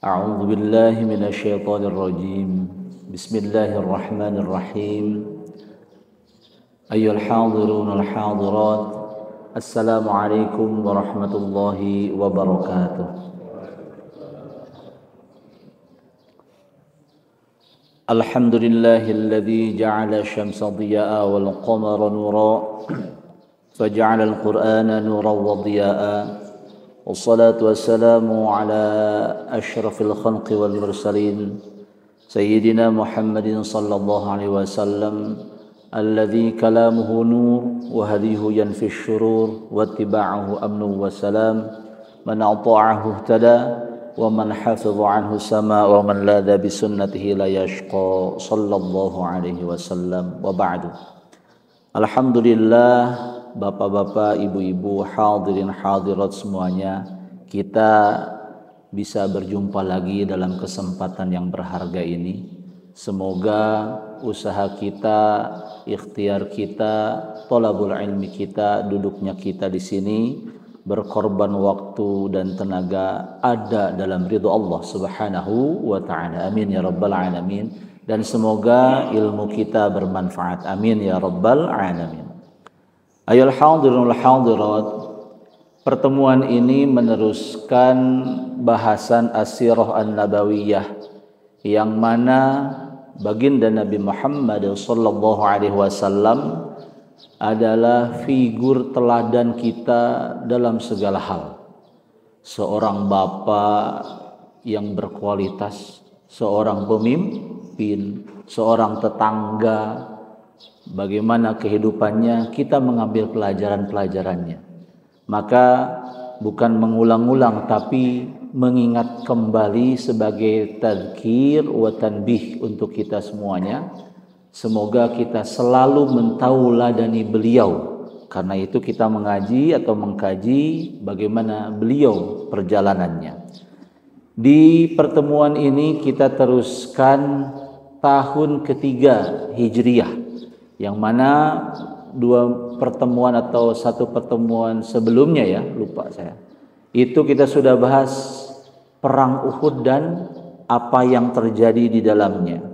أعوذ بالله من الشيطان الرجيم بسم الله الرحمن الرحيم أيها الحاضرون الحاضرات السلام عليكم ورحمة الله وبركاته. الحمد لله الذي جعل الشمس ضياء والقمر نورا فجعل القرآن نورا وضياء والصلاة والسلام على أشرف الخلق والمرسلين سيدنا محمد صلى الله عليه وسلم الذي كلامه نور وهديه ينفي الشرور واتباعه أمن وسلام من أطاعه اهتدى ومن حفظ عنه سما ومن لاذ بسنته لا يشقى صلى الله عليه وسلم وبعد. Alhamdulillah, bapak-bapak, ibu-ibu, hadirin hadirat semuanya, kita bisa berjumpa lagi dalam kesempatan yang berharga ini. Semoga usaha kita, ikhtiar kita, thalabul ilmi kita, duduknya kita di sini, berkorban waktu dan tenaga ada dalam ridha Allah Subhanahu wa taala. Amin ya rabbal alamin. Dan semoga ilmu kita bermanfaat. Amin ya rabbal alamin. Ayol hadirul hadirat, pertemuan ini meneruskan bahasan As-Sirah An-Nabawiyah yang mana baginda Nabi Muhammad sallallahu alaihi wasallam adalah figur teladan kita dalam segala hal. Seorang bapak yang berkualitas, seorang pemimpin, seorang tetangga, bagaimana kehidupannya, kita mengambil pelajaran-pelajarannya. Maka bukan mengulang-ulang tapi mengingat kembali sebagai tadzkir wa tanbih untuk kita semuanya. Semoga kita selalu mentauladani beliau. Karena itu kita mengaji atau mengkaji bagaimana beliau perjalanannya. Di pertemuan ini kita teruskan tahun ketiga Hijriyah, yang mana dua pertemuan atau satu pertemuan sebelumnya ya, lupa saya, itu kita sudah bahas perang Uhud dan apa yang terjadi di dalamnya.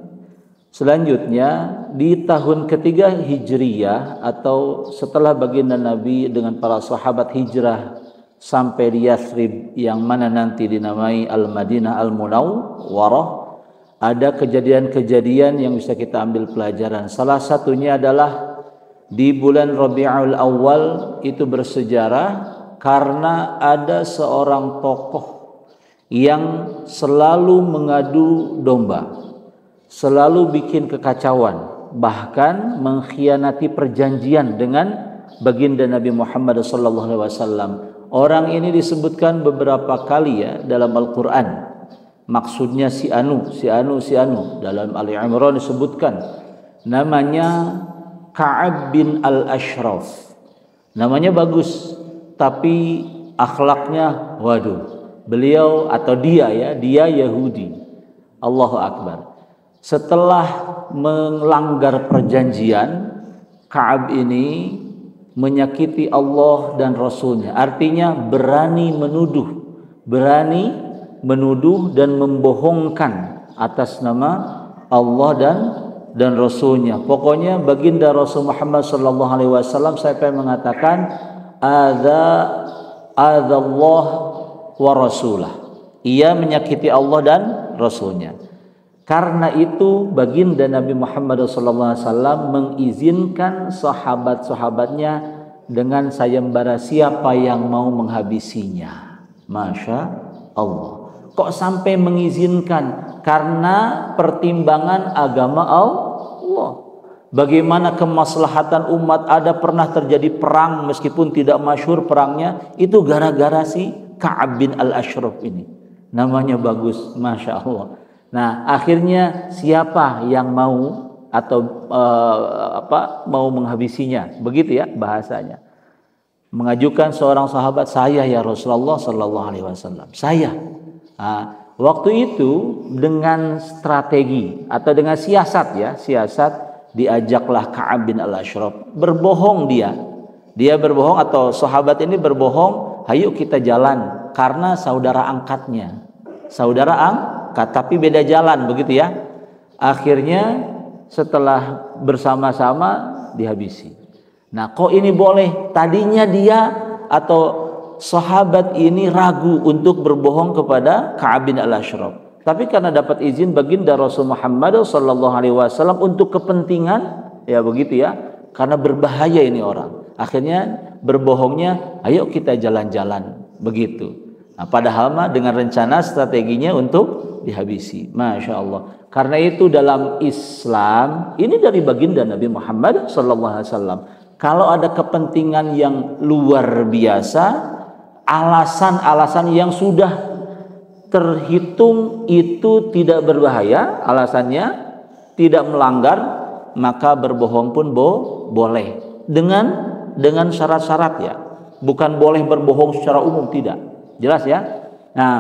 Selanjutnya di tahun ketiga Hijriyah atau setelah baginda Nabi dengan para sahabat hijrah sampai di Yathrib yang mana nanti dinamai Al-Madinah Al-Munawwarah, ada kejadian-kejadian yang bisa kita ambil pelajaran. Salah satunya adalah di bulan Rabiul Awal itu bersejarah karena ada seorang tokoh yang selalu mengadu domba, selalu bikin kekacauan, bahkan mengkhianati perjanjian dengan baginda Nabi Muhammad SAW. Orang ini disebutkan beberapa kali ya dalam Al-Quran. Maksudnya si anu. Dalam Ali Imran disebutkan namanya Ka'ab bin Al-Ashraf. Namanya bagus, tapi akhlaknya waduh. Beliau atau dia Yahudi. Allahu Akbar. Setelah melanggar perjanjian, Ka'ab ini menyakiti Allah dan Rasulnya. Artinya berani menuduh dan membohongkan atas nama Allah dan Rasulnya. Pokoknya baginda Rasul Muhammad sallallahu alaihi wasallam sampai mengatakan Allah wa rasulah. Ia menyakiti Allah dan Rasulnya. Karena itu baginda Nabi Muhammad sallallahu alaihi wasallam mengizinkan sahabat-sahabatnya dengan sayembara siapa yang mau menghabisinya. Masya Allah. Kok sampai mengizinkan? Karena pertimbangan agama Allah. Bagaimana kemaslahatan umat, ada pernah terjadi perang meskipun tidak masyhur perangnya, itu gara-gara si Ka'ab bin Al-Ashraf ini. Namanya bagus, Masya Allah. Nah, akhirnya siapa yang mau atau mau menghabisinya? Begitu ya bahasanya. Mengajukan seorang sahabat, saya ya Rasulullah sallallahu alaihi wasallam. Saya. Nah, waktu itu dengan strategi atau dengan siasat diajaklah Ka'ab bin Al-Ashraf. Berbohong dia. Dia berbohong atau sahabat ini berbohong, "Ayo kita jalan," karena saudara angkatnya. saudara angkat, tapi beda jalan begitu ya. Akhirnya setelah bersama-sama dihabisi. Nah, kok ini boleh? Tadinya dia atau sahabat ini ragu untuk berbohong kepada Ka'ab bin al-Ashraf. Tapi karena dapat izin baginda Rasul Muhammad sallallahu alaihi wasallam untuk kepentingan, ya begitu ya. Karena berbahaya ini orang. Akhirnya berbohongnya, ayo kita jalan-jalan begitu. Nah, padahal mah dengan rencana strateginya untuk dihabisi. Masya Allah. Karena itu dalam Islam ini dari baginda Nabi Muhammad SAW. Kalau ada kepentingan yang luar biasa, alasan-alasan yang sudah terhitung itu tidak berbahaya, alasannya tidak melanggar, maka berbohong pun boleh dengan syarat-syarat ya. Bukan boleh berbohong secara umum, tidak. Jelas ya. Nah,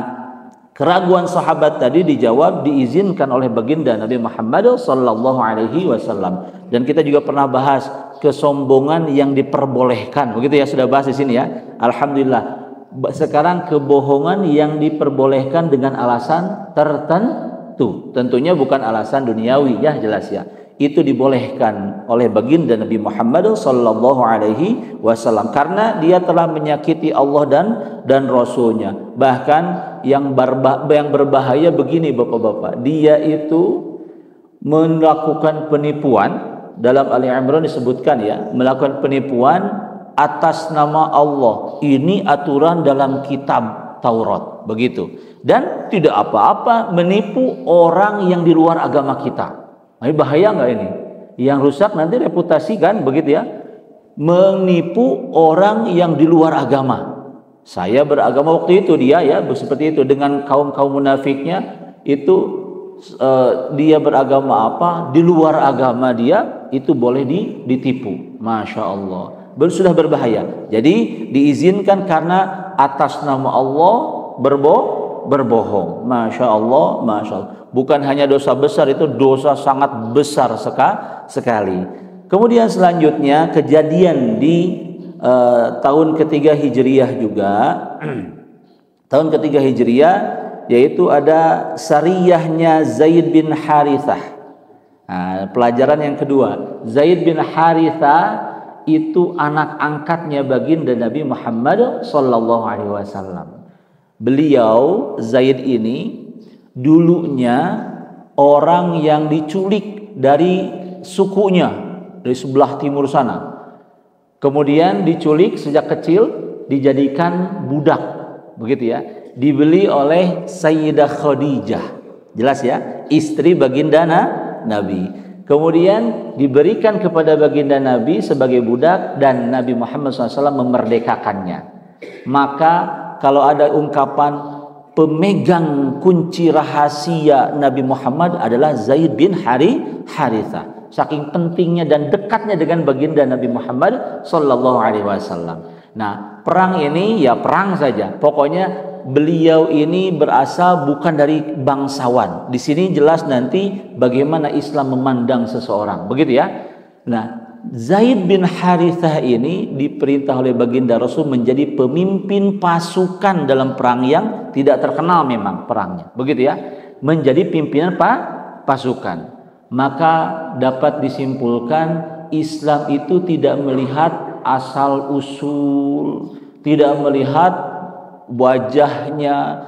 keraguan sahabat tadi dijawab, diizinkan oleh baginda Nabi Muhammad sallallahu alaihi wasallam. Dan kita juga pernah bahas kesombongan yang diperbolehkan. Begitu ya, sudah bahas di sini ya. Alhamdulillah. Sekarang kebohongan yang diperbolehkan dengan alasan tertentu. Tentunya bukan alasan duniawi ya, jelas ya. Itu dibolehkan oleh baginda Nabi Muhammad sallallahu alaihi wasallam karena dia telah menyakiti Allah dan Rasulnya. Bahkan yang berbahaya begini Bapak-bapak, dia itu melakukan penipuan. Dalam Ali Imran disebutkan ya, melakukan penipuan atas nama Allah. Ini aturan dalam kitab Taurat, begitu. Dan tidak apa-apa menipu orang yang di luar agama kita. Ini bahaya nggak ini? Yang rusak nanti reputasi kan, begitu ya. Menipu orang yang di luar agama. Saya beragama waktu itu, dia ya seperti itu dengan kaum munafiknya itu. Dia beragama apa, di luar agama dia itu boleh ditipu. Masya Allah, sudah berbahaya. Jadi diizinkan karena atas nama Allah berbohong. Masya Allah, Masya Allah. Bukan hanya dosa besar, itu dosa sangat besar sekali. Kemudian selanjutnya kejadian di tahun ketiga Hijriyah juga. Tahun ketiga Hijriyah, yaitu ada sariyahnya Zaid bin Harithah. Nah, pelajaran yang kedua, Zaid bin Harithah itu anak angkatnya baginda Nabi Muhammad sallallahu alaihi wasallam. Beliau Zaid ini dulunya orang yang diculik dari sukunya, dari sebelah timur sana. Kemudian diculik sejak kecil, dijadikan budak, begitu ya. Dibeli oleh Sayyidah Khadijah, jelas ya, istri baginda Nabi. Kemudian diberikan kepada baginda Nabi sebagai budak dan Nabi Muhammad SAW memerdekakannya. Maka kalau ada ungkapan pemegang kunci rahasia Nabi Muhammad adalah Zaid bin Harithah. Saking pentingnya dan dekatnya dengan baginda Nabi Muhammad SAW. Nah, perang ini ya perang saja. Pokoknya beliau ini berasal bukan dari bangsawan. Di sini jelas nanti bagaimana Islam memandang seseorang, begitu ya. Nah, Zaid bin Harithah ini diperintah oleh baginda Rasul menjadi pemimpin pasukan dalam perang yang tidak terkenal memang perangnya, begitu ya. Menjadi pimpinan pasukan. Maka dapat disimpulkan Islam itu tidak melihat asal usul, tidak melihat wajahnya,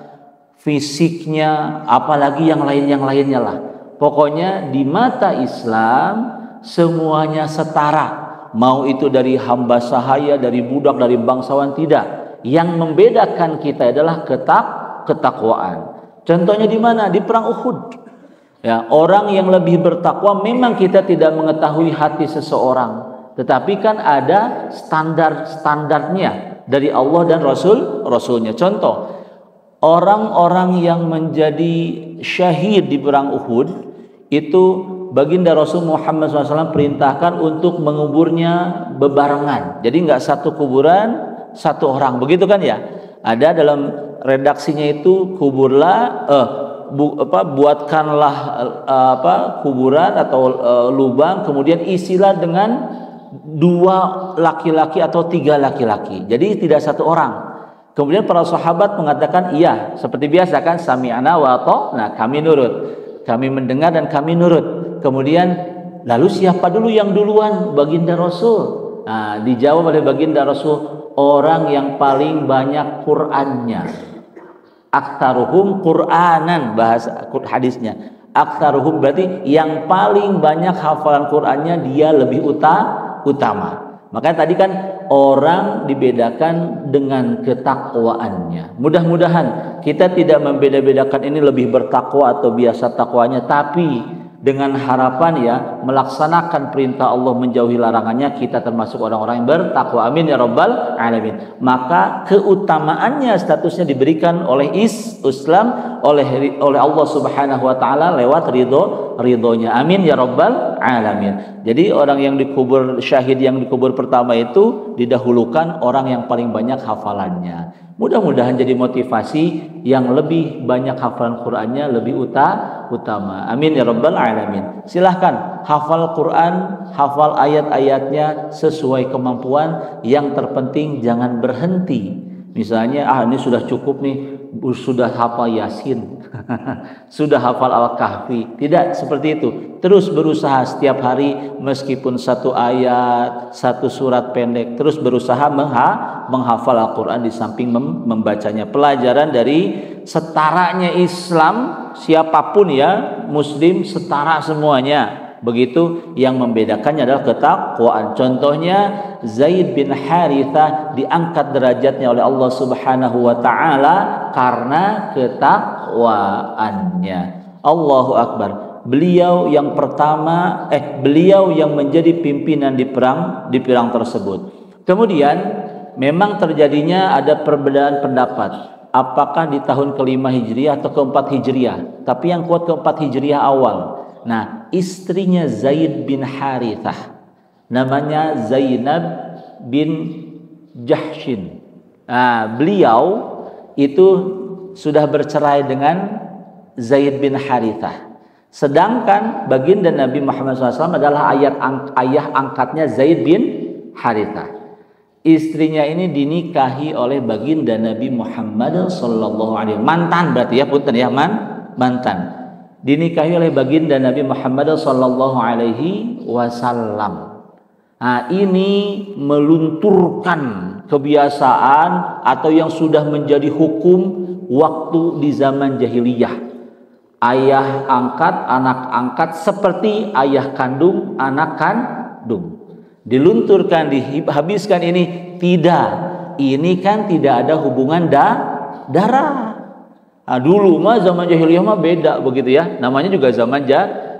fisiknya, apalagi yang lainnya lah. Pokoknya di mata Islam semuanya setara. Mau itu dari hamba sahaya, dari budak, dari bangsawan, tidak. Yang membedakan kita adalah ketakwaan. Contohnya di mana? Di perang Uhud. Ya, orang yang lebih bertakwa memang kita tidak mengetahui hati seseorang, tetapi kan ada standar-standarnya dari Allah dan Rasulnya. Contoh, orang-orang yang menjadi syahid di perang Uhud itu baginda Rasul Muhammad SAW perintahkan untuk menguburnya bebarengan. Jadi nggak satu kuburan satu orang, begitu kan ya? Ada dalam redaksinya itu buatkanlah kuburan atau lubang, kemudian isilah dengan 2 laki-laki atau 3 laki-laki. Jadi tidak satu orang. Kemudian para sahabat mengatakan iya, seperti biasa kan, sami'na wa ata'na, kami nurut. Kami mendengar dan kami nurut. Kemudian lalu siapa dulu yang duluan? Baginda Rasul. Nah, dijawab oleh baginda Rasul, orang yang paling banyak Qur'annya. Aktsaruhum Qur'anan, bahasa hadisnya. Aktsaruhum berarti yang paling banyak hafalan Qur'annya, dia lebih utama. Makanya tadi kan orang dibedakan dengan ketakwaannya. Mudah-mudahan kita tidak membeda-bedakan ini lebih bertakwa atau biasa takwanya, tapi dengan harapan ya melaksanakan perintah Allah, menjauhi larangannya, kita termasuk orang-orang yang bertakwa. Amin ya rabbal alamin. Maka keutamaannya statusnya diberikan oleh Islam oleh Allah Subhanahu wa taala lewat ridhonya. Amin ya rabbal alamin. Jadi orang yang dikubur, syahid yang dikubur pertama itu didahulukan orang yang paling banyak hafalannya. Mudah-mudahan jadi motivasi yang lebih banyak hafalan Qur'annya lebih utama. Amin ya rabbal alamin. Silahkan hafal Quran, hafal ayat-ayatnya sesuai kemampuan. Yang terpenting jangan berhenti. Misalnya ini sudah cukup nih, sudah hafal Yasin, sudah hafal Al-Kahfi. Tidak seperti itu. Terus berusaha setiap hari, meskipun satu ayat, satu surat pendek, terus berusaha menghafal Al-Quran di samping membacanya. Pelajaran dari setaranya Islam, siapapun ya, Muslim setara semuanya. Begitu, yang membedakannya adalah ketakwaan. Contohnya Zaid bin Harithah diangkat derajatnya oleh Allah Subhanahu wa taala karena ketakwaannya. Allahu Akbar. Beliau yang pertama, beliau yang menjadi pimpinan di perang tersebut. Kemudian memang terjadinya ada perbedaan pendapat, apakah di tahun ke-5 Hijriah atau ke-4 Hijriah. Tapi yang kuat ke-4 Hijriah awal. Nah, istrinya Zaid bin Harithah namanya Zainab bin Jahshin. Nah, beliau itu sudah bercerai dengan Zaid bin Harithah. Sedangkan baginda Nabi Muhammad SAW adalah ayah angkatnya Zaid bin Harithah. Istrinya ini dinikahi oleh baginda Nabi Muhammad SAW. Mantan berarti ya, punten ya, mantan. Dinikahi oleh baginda Nabi Muhammad SAW. Nah, ini melunturkan kebiasaan atau yang sudah menjadi hukum waktu di zaman jahiliyah. Ayah angkat, anak angkat seperti ayah kandung, anak kandung. Dilunturkan, dihabiskan ini. Tidak. Ini kan tidak ada hubungan darah. Nah, dulu mah zaman jahiliyah mah beda begitu ya. Namanya juga zaman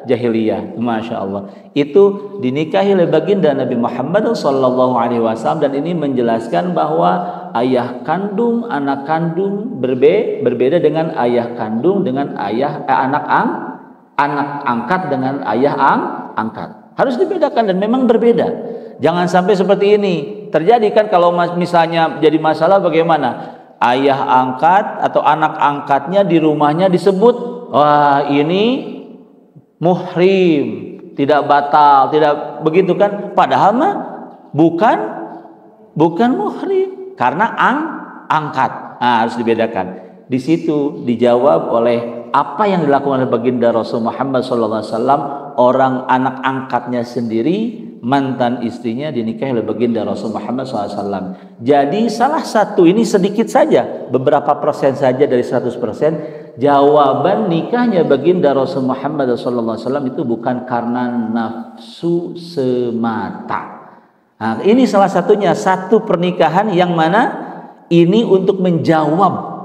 jahiliyah. Masya Allah. Itu dinikahi oleh baginda Nabi Muhammad SAW, dan ini menjelaskan bahwa ayah kandung, anak kandung berbeda dengan ayah kandung dengan anak angkat dengan ayah angkat. Harus dibedakan dan memang berbeda. Jangan sampai seperti ini terjadi kan. Kalau misalnya jadi masalah bagaimana? Ayah angkat atau anak angkatnya di rumahnya disebut, wah ini muhrim, tidak batal, tidak begitu kan? Padahal mah bukan muhrim karena angkat. Nah, harus dibedakan. Di situ dijawab oleh apa yang dilakukan oleh baginda Rasul Muhammad SAW. Orang anak angkatnya sendiri, mantan istrinya dinikahi oleh baginda Rasul Muhammad SAW. Jadi salah satu, ini sedikit saja, beberapa persen saja dari 100%, jawaban nikahnya baginda Rasul Muhammad SAW itu bukan karena nafsu semata. Nah, ini salah satunya, satu pernikahan yang mana ini untuk menjawab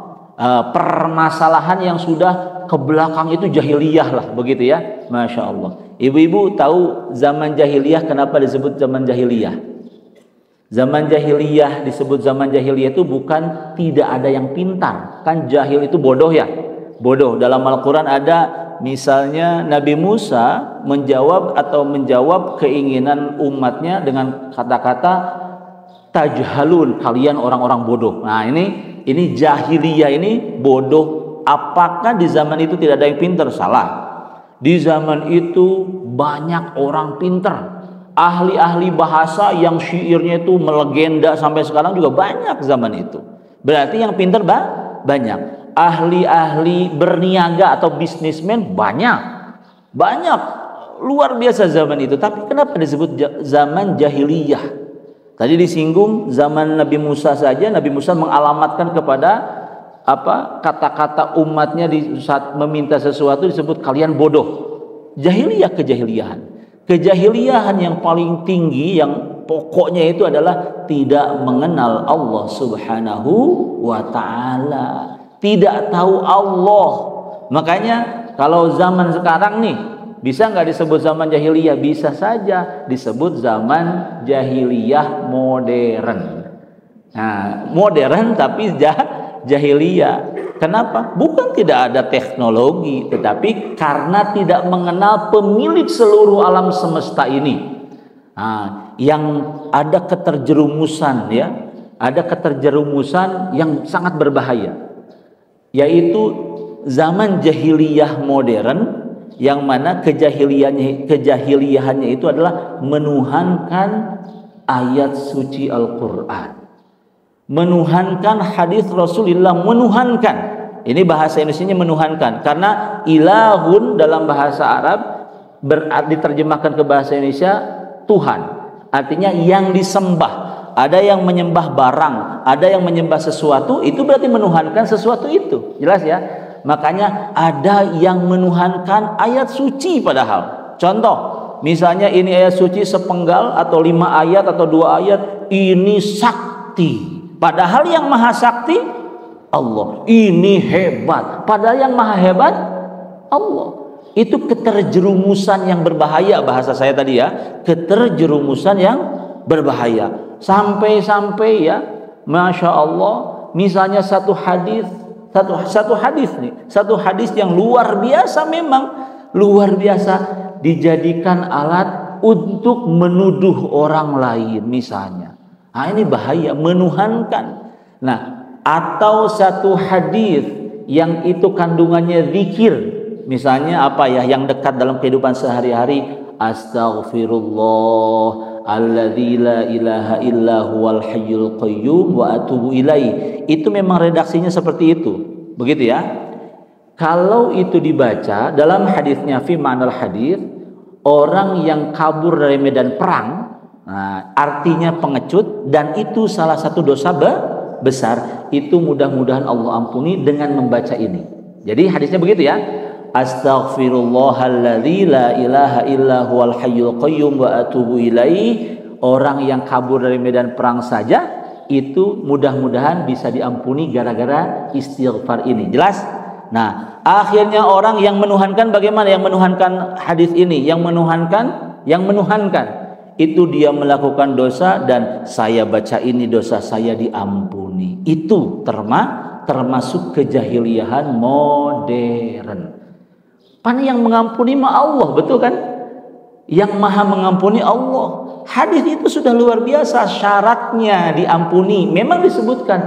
permasalahan yang sudah ke belakang itu jahiliyah lah, begitu ya. Masya Allah. Ibu-ibu tahu zaman jahiliyah kenapa disebut zaman jahiliyah? Zaman jahiliyah disebut zaman jahiliyah itu bukan tidak ada yang pintar. Kan jahil itu bodoh ya. Bodoh. Dalam Al-Quran ada misalnya Nabi Musa menjawab keinginan umatnya dengan kata-kata tajhalun, kalian orang-orang bodoh. Nah, ini jahiliyah, ini bodoh. Apakah di zaman itu tidak ada yang pintar? Salah. Di zaman itu banyak orang pintar, ahli-ahli bahasa yang syairnya itu melegenda sampai sekarang juga banyak zaman itu. Berarti yang pintar banyak. Ahli-ahli berniaga atau bisnismen banyak. Banyak. Luar biasa zaman itu. Tapi kenapa disebut zaman jahiliyah? Tadi disinggung zaman Nabi Musa saja. Nabi Musa mengalamatkan kepada kata-kata umatnya di saat meminta sesuatu disebut kalian bodoh. Jahiliyah, kejahiliyahan yang paling tinggi, yang pokoknya itu adalah tidak mengenal Allah Subhanahu wa ta'ala, tidak tahu Allah. Makanya kalau zaman sekarang nih, bisa nggak disebut zaman jahiliyah? Bisa saja disebut zaman jahiliyah modern. Nah, modern tapi jahiliyah. Kenapa? Bukan tidak ada teknologi, tetapi karena tidak mengenal pemilik seluruh alam semesta ini. Nah, yang ada keterjerumusan, ya, ada keterjerumusan yang sangat berbahaya, yaitu zaman jahiliyah modern, yang mana kejahiliyahannya itu adalah menuhankan ayat suci Al-Quran, menuhankan hadis Rasulullah, menuhankan. Ini bahasa Indonesianya menuhankan, karena ilahun dalam bahasa Arab diterjemahkan ke bahasa Indonesia Tuhan, artinya yang disembah. Ada yang menyembah barang, ada yang menyembah sesuatu, itu berarti menuhankan sesuatu itu. Jelas ya? Makanya ada yang menuhankan ayat suci padahal. Contoh, misalnya ini ayat suci sepenggal atau 5 ayat atau 2 ayat, ini sakti. Padahal yang maha sakti Allah. Ini hebat. Padahal yang maha hebat Allah. Itu keterjerumusan yang berbahaya, bahasa saya tadi ya. Keterjerumusan yang berbahaya. Sampai-sampai ya, Masya Allah, misalnya satu hadis yang luar biasa, memang luar biasa, dijadikan alat untuk menuduh orang lain misalnya. Nah, ini bahaya, menuhankan. Nah, atau satu hadis yang itu kandungannya zikir, misalnya apa ya, yang dekat dalam kehidupan sehari-hari, astaghfirullah alladzi la ilaha illa huwal hayyul qayyum wa atubu ilaih. Itu memang redaksinya seperti itu, begitu ya. Kalau itu dibaca dalam hadisnya, fi ma'nal hadis, orang yang kabur dari medan perang, nah, artinya pengecut, dan itu salah satu dosa besar, itu mudah-mudahan Allah ampuni dengan membaca ini. Jadi hadisnya begitu ya, astaghfirullahalladzi la ilaha illa huwal hayyul qayyum wa atubu ilaih. Orang yang kabur dari medan perang saja itu mudah-mudahan bisa diampuni gara-gara istighfar ini. Jelas? Nah, akhirnya orang yang menuhankan, bagaimana yang menuhankan hadis ini, yang menuhankan itu dia melakukan dosa, dan saya baca ini dosa saya diampuni. Itu termasuk kejahiliahan modern. Pan yang mengampuni mah Allah, betul kan? Yang maha mengampuni Allah. Hadis itu sudah luar biasa, syaratnya diampuni. Memang disebutkan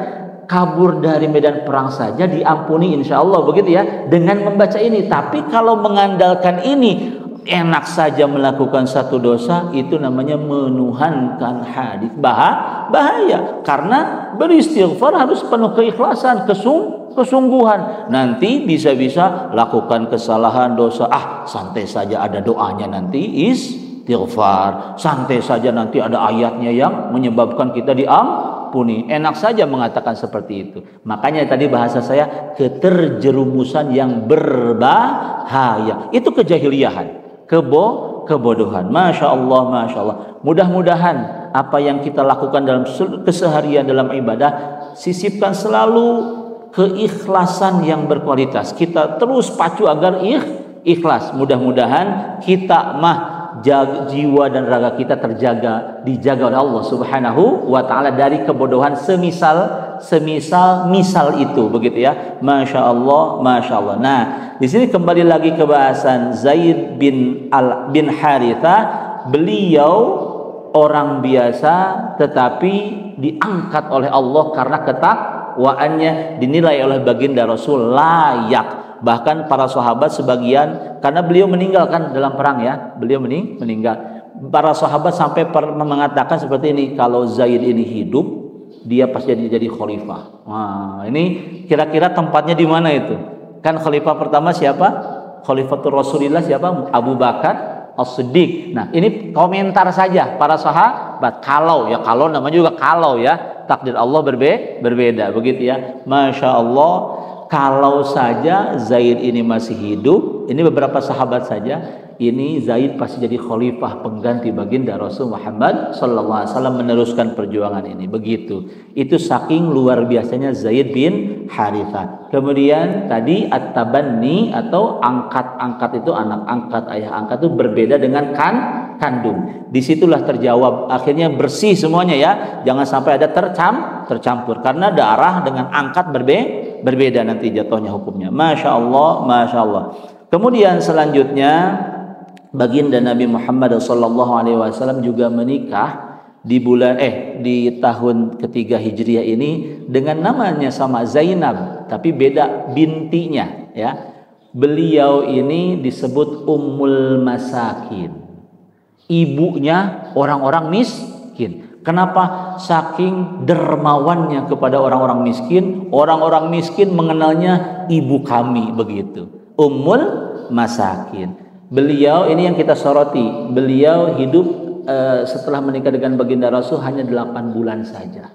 kabur dari medan perang saja diampuni insya Allah, begitu ya, dengan membaca ini. Tapi kalau mengandalkan ini, enak saja melakukan satu dosa, itu namanya menuhankan hadis. Bahaya, karena beristighfar harus penuh keikhlasan, kesungguhan. Nanti bisa-bisa lakukan kesalahan, dosa, santai saja, ada doanya nanti istighfar, santai saja nanti ada ayatnya yang menyebabkan kita diampuni. Enak saja mengatakan seperti itu. Makanya tadi bahasa saya, keterjerumusan yang berbahaya. Itu kejahiliahan, kebodohan. Masya Allah, Masya Allah. Mudah-mudahan apa yang kita lakukan dalam keseharian, dalam ibadah, sisipkan selalu keikhlasan yang berkualitas. Kita terus pacu agar ikhlas. Mudah-mudahan kita jiwa dan raga kita dijaga oleh Allah Subhanahu wa ta'ala dari kebodohan semisal itu, begitu ya. Masya Allah, Masya Allah. Nah, di sini kembali lagi ke bahasan Zaid bin Haritha. Beliau orang biasa, tetapi diangkat oleh Allah karena ketakwaannya, dinilai oleh baginda Rasul layak. Bahkan para sahabat sebagian, karena beliau meninggalkan dalam perang ya, beliau meninggal. Para sahabat sampai mengatakan seperti ini, kalau Zaid ini hidup, dia pasti jadi khalifah. Nah, ini kira-kira tempatnya di mana itu? Kan khalifah pertama siapa? Khalifatul Rasulillah siapa? Abu Bakar As-Siddiq. Nah, ini komentar saja para sahabat. Kalau namanya juga kalau ya, takdir Allah berbeda begitu ya. Masya Allah, kalau saja Zaid ini masih hidup, ini beberapa sahabat saja, ini Zaid pasti jadi khalifah pengganti baginda Rasul Muhammad sallallahu alaihi wasallam meneruskan perjuangan ini. Begitu. Itu saking luar biasanya Zaid bin Harithah. Kemudian tadi at-tabanni atau angkat-angkat itu, anak angkat, ayah angkat itu berbeda dengan kandung. Disitulah terjawab, akhirnya bersih semuanya ya. Jangan sampai ada tercampur karena darah dengan angkat berbeda nanti jatuhnya hukumnya. Masya Allah, masya Allah. Kemudian selanjutnya baginda Nabi Muhammad SAW juga menikah di tahun ketiga Hijriah ini dengan namanya sama Zainab, tapi beda bintinya ya. Beliau ini disebut Ummul Masakin, ibunya orang-orang miskin. Kenapa? Saking dermawannya kepada orang-orang miskin mengenalnya ibu kami begitu. Ummul Masakin. Beliau ini yang kita soroti, beliau hidup setelah menikah dengan baginda Rasul hanya 8 bulan saja.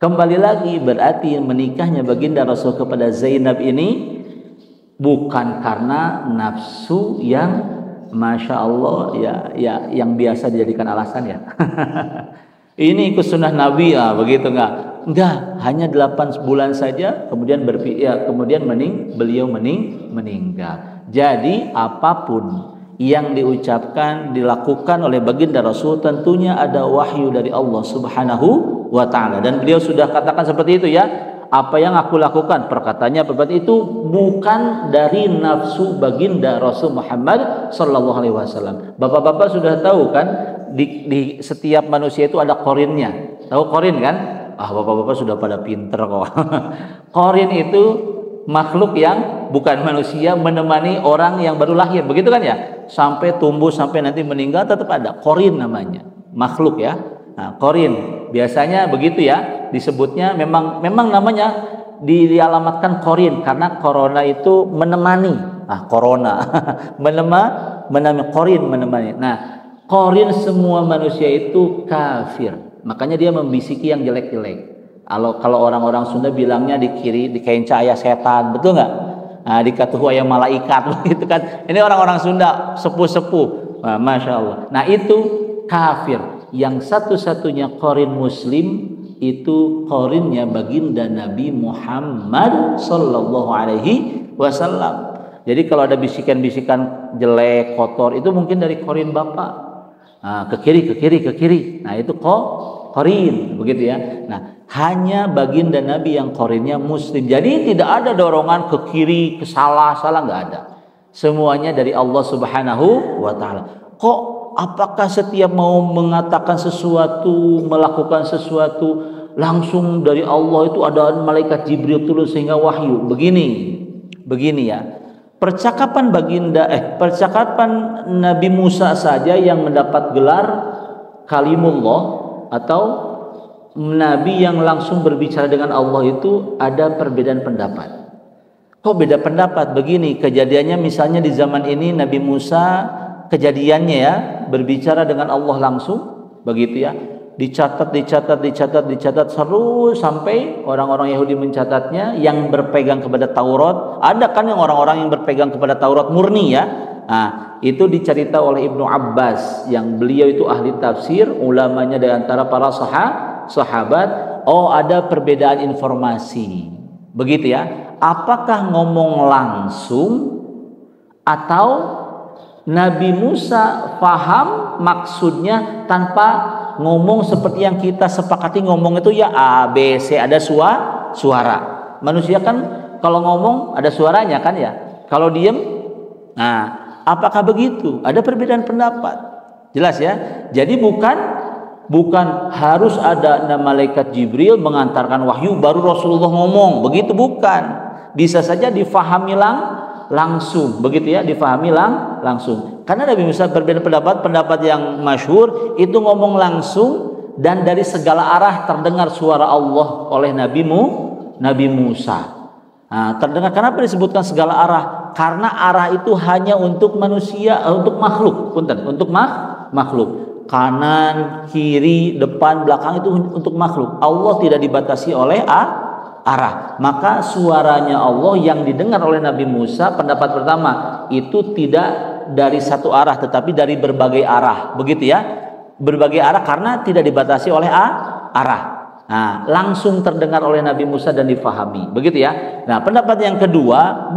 Kembali lagi berarti menikahnya baginda Rasul kepada Zainab ini bukan karena nafsu yang masya Allah yang biasa dijadikan alasan ya. Ini ikut sunnah Nabi ya, begitu enggak, hanya 8 bulan saja kemudian beliau meninggal. Jadi apapun yang diucapkan, dilakukan oleh baginda Rasul tentunya ada wahyu dari Allah Subhanahu wa taala, dan beliau sudah katakan seperti itu ya. Apa yang aku lakukan, perkataannya seperti itu bukan dari nafsu baginda Rasul Muhammad sallallahu alaihi wasallam. Bapak-bapak sudah tahu kan di setiap manusia itu ada korinnya. Tahu korin kan? Bapak-bapak sudah pada pinter kok. Korin itu makhluk yang bukan manusia menemani orang yang baru lahir, begitu kan ya? Sampai tumbuh sampai nanti meninggal tetap ada. Korin namanya, makhluk ya. Nah, korin biasanya begitu ya. Disebutnya memang namanya dialamatkan korin karena corona itu menemani. Corona menemani korin menemani. Nah, korin semua manusia itu kafir. Makanya dia membisiki yang jelek-jelek. Kalau orang-orang Sunda bilangnya di kiri dikainca aya setan, betul nggak? Nah, di katuhu aya malaikat, begitu kan? Ini orang-orang Sunda sepuh-sepuh. Masya Allah. Nah, itu kafir. Yang satu-satunya korin Muslim itu korinnya baginda Nabi Muhammad sallallahu alaihi wasallam. Jadi kalau ada bisikan-bisikan jelek, kotor, itu mungkin dari korin bapak. Ke kiri. Nah, itu korin, begitu ya. Nah, hanya baginda Nabi yang korinnya Muslim. Jadi tidak ada dorongan ke kiri, ke salah nggak ada. Semuanya dari Allah Subhanahu wa taala. Apakah setiap mau mengatakan sesuatu, melakukan sesuatu langsung dari Allah itu ada malaikat Jibril turun sehingga wahyu? Begini ya. Percakapan Nabi Musa saja yang mendapat gelar Kalimullah atau Nabi yang langsung berbicara dengan Allah itu ada perbedaan pendapat. Kok beda pendapat? Begini, kejadiannya misalnya di zaman ini Nabi Musa kejadiannya ya berbicara dengan Allah langsung begitu ya, dicatat seru sampai orang-orang Yahudi mencatatnya yang berpegang kepada Taurat. Ada kan yang orang-orang yang berpegang kepada Taurat murni ya. Nah, itu dicerita oleh Ibnu Abbas yang beliau itu ahli tafsir, ulamanya di antara para sahabat. Ada perbedaan informasi begitu ya. Apakah ngomong langsung atau Nabi Musa paham maksudnya tanpa ngomong seperti yang kita sepakati ngomong itu ya A, B, C, ada suara. Manusia kan kalau ngomong ada suaranya kan ya. Kalau diem, nah apakah begitu? Ada perbedaan pendapat. Jelas ya. Jadi bukan harus ada malaikat Jibril mengantarkan wahyu baru Rasulullah ngomong. Begitu bukan. Bisa saja difahami langsung, begitu ya, difahami langsung. Karena Nabi Musa berbeda pendapat yang masyhur itu ngomong langsung dan dari segala arah terdengar suara Allah oleh Nabi Musa. Nah, terdengar. Kenapa disebutkan segala arah? Karena arah itu hanya untuk manusia, untuk makhluk, untuk makhluk. Kanan, kiri, depan, belakang itu untuk makhluk. Allah tidak dibatasi oleh arah. Maka suaranya Allah yang didengar oleh Nabi Musa, pendapat pertama, itu tidak dari satu arah tetapi dari berbagai arah. Begitu ya. Berbagai arah karena tidak dibatasi oleh arah. Nah, langsung terdengar oleh Nabi Musa dan difahami. Begitu ya. Nah, pendapat yang kedua,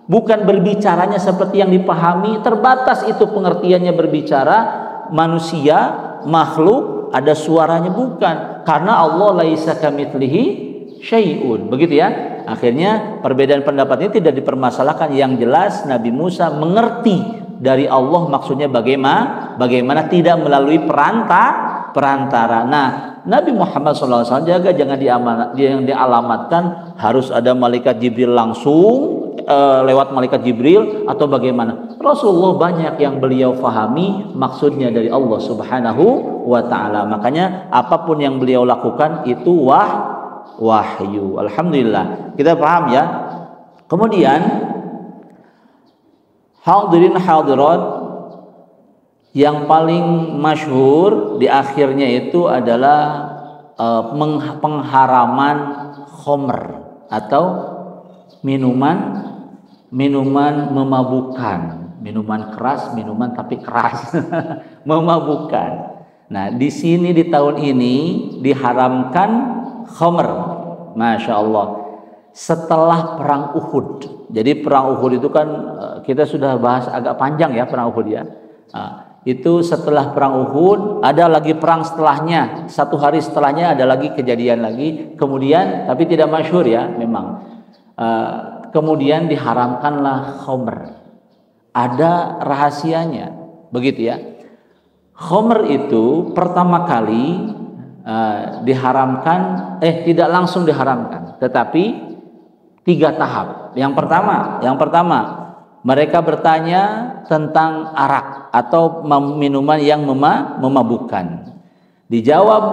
bukan berbicaranya seperti yang dipahami, terbatas itu pengertiannya berbicara manusia, makhluk, ada suaranya, bukan. Karena Allah laisa kamitslihi syai'un. Begitu ya. Akhirnya perbedaan pendapat ini tidak dipermasalahkan. Yang jelas Nabi Musa mengerti dari Allah maksudnya bagaimana tidak melalui perantara. Nah, Nabi Muhammad SAW jaga jangan dialamatkan harus ada malaikat Jibril langsung lewat malaikat Jibril atau bagaimana. Rasulullah banyak yang beliau fahami maksudnya dari Allah Subhanahu wa taala. Makanya apapun yang beliau lakukan itu wahyu. Alhamdulillah. Kita paham ya. Kemudian hadirin hadirat, yang paling masyhur di akhirnya itu adalah pengharaman khamr atau minuman memabukkan, minuman keras, minuman tapi keras, memabukkan. Nah, di sini di tahun ini diharamkan khamr, masya Allah, setelah perang Uhud. Jadi perang Uhud itu kan kita sudah bahas agak panjang ya, perang Uhud ya. Itu setelah perang Uhud, ada lagi perang setelahnya, 1 hari setelahnya ada lagi kejadian lagi, kemudian tapi tidak masyhur ya memang. Kemudian diharamkanlah khamr. Ada rahasianya, begitu ya. Khamr itu pertama kali diharamkan, tidak langsung diharamkan, tetapi 3 tahap. Yang pertama mereka bertanya tentang arak atau minuman yang memabukkan. Dijawab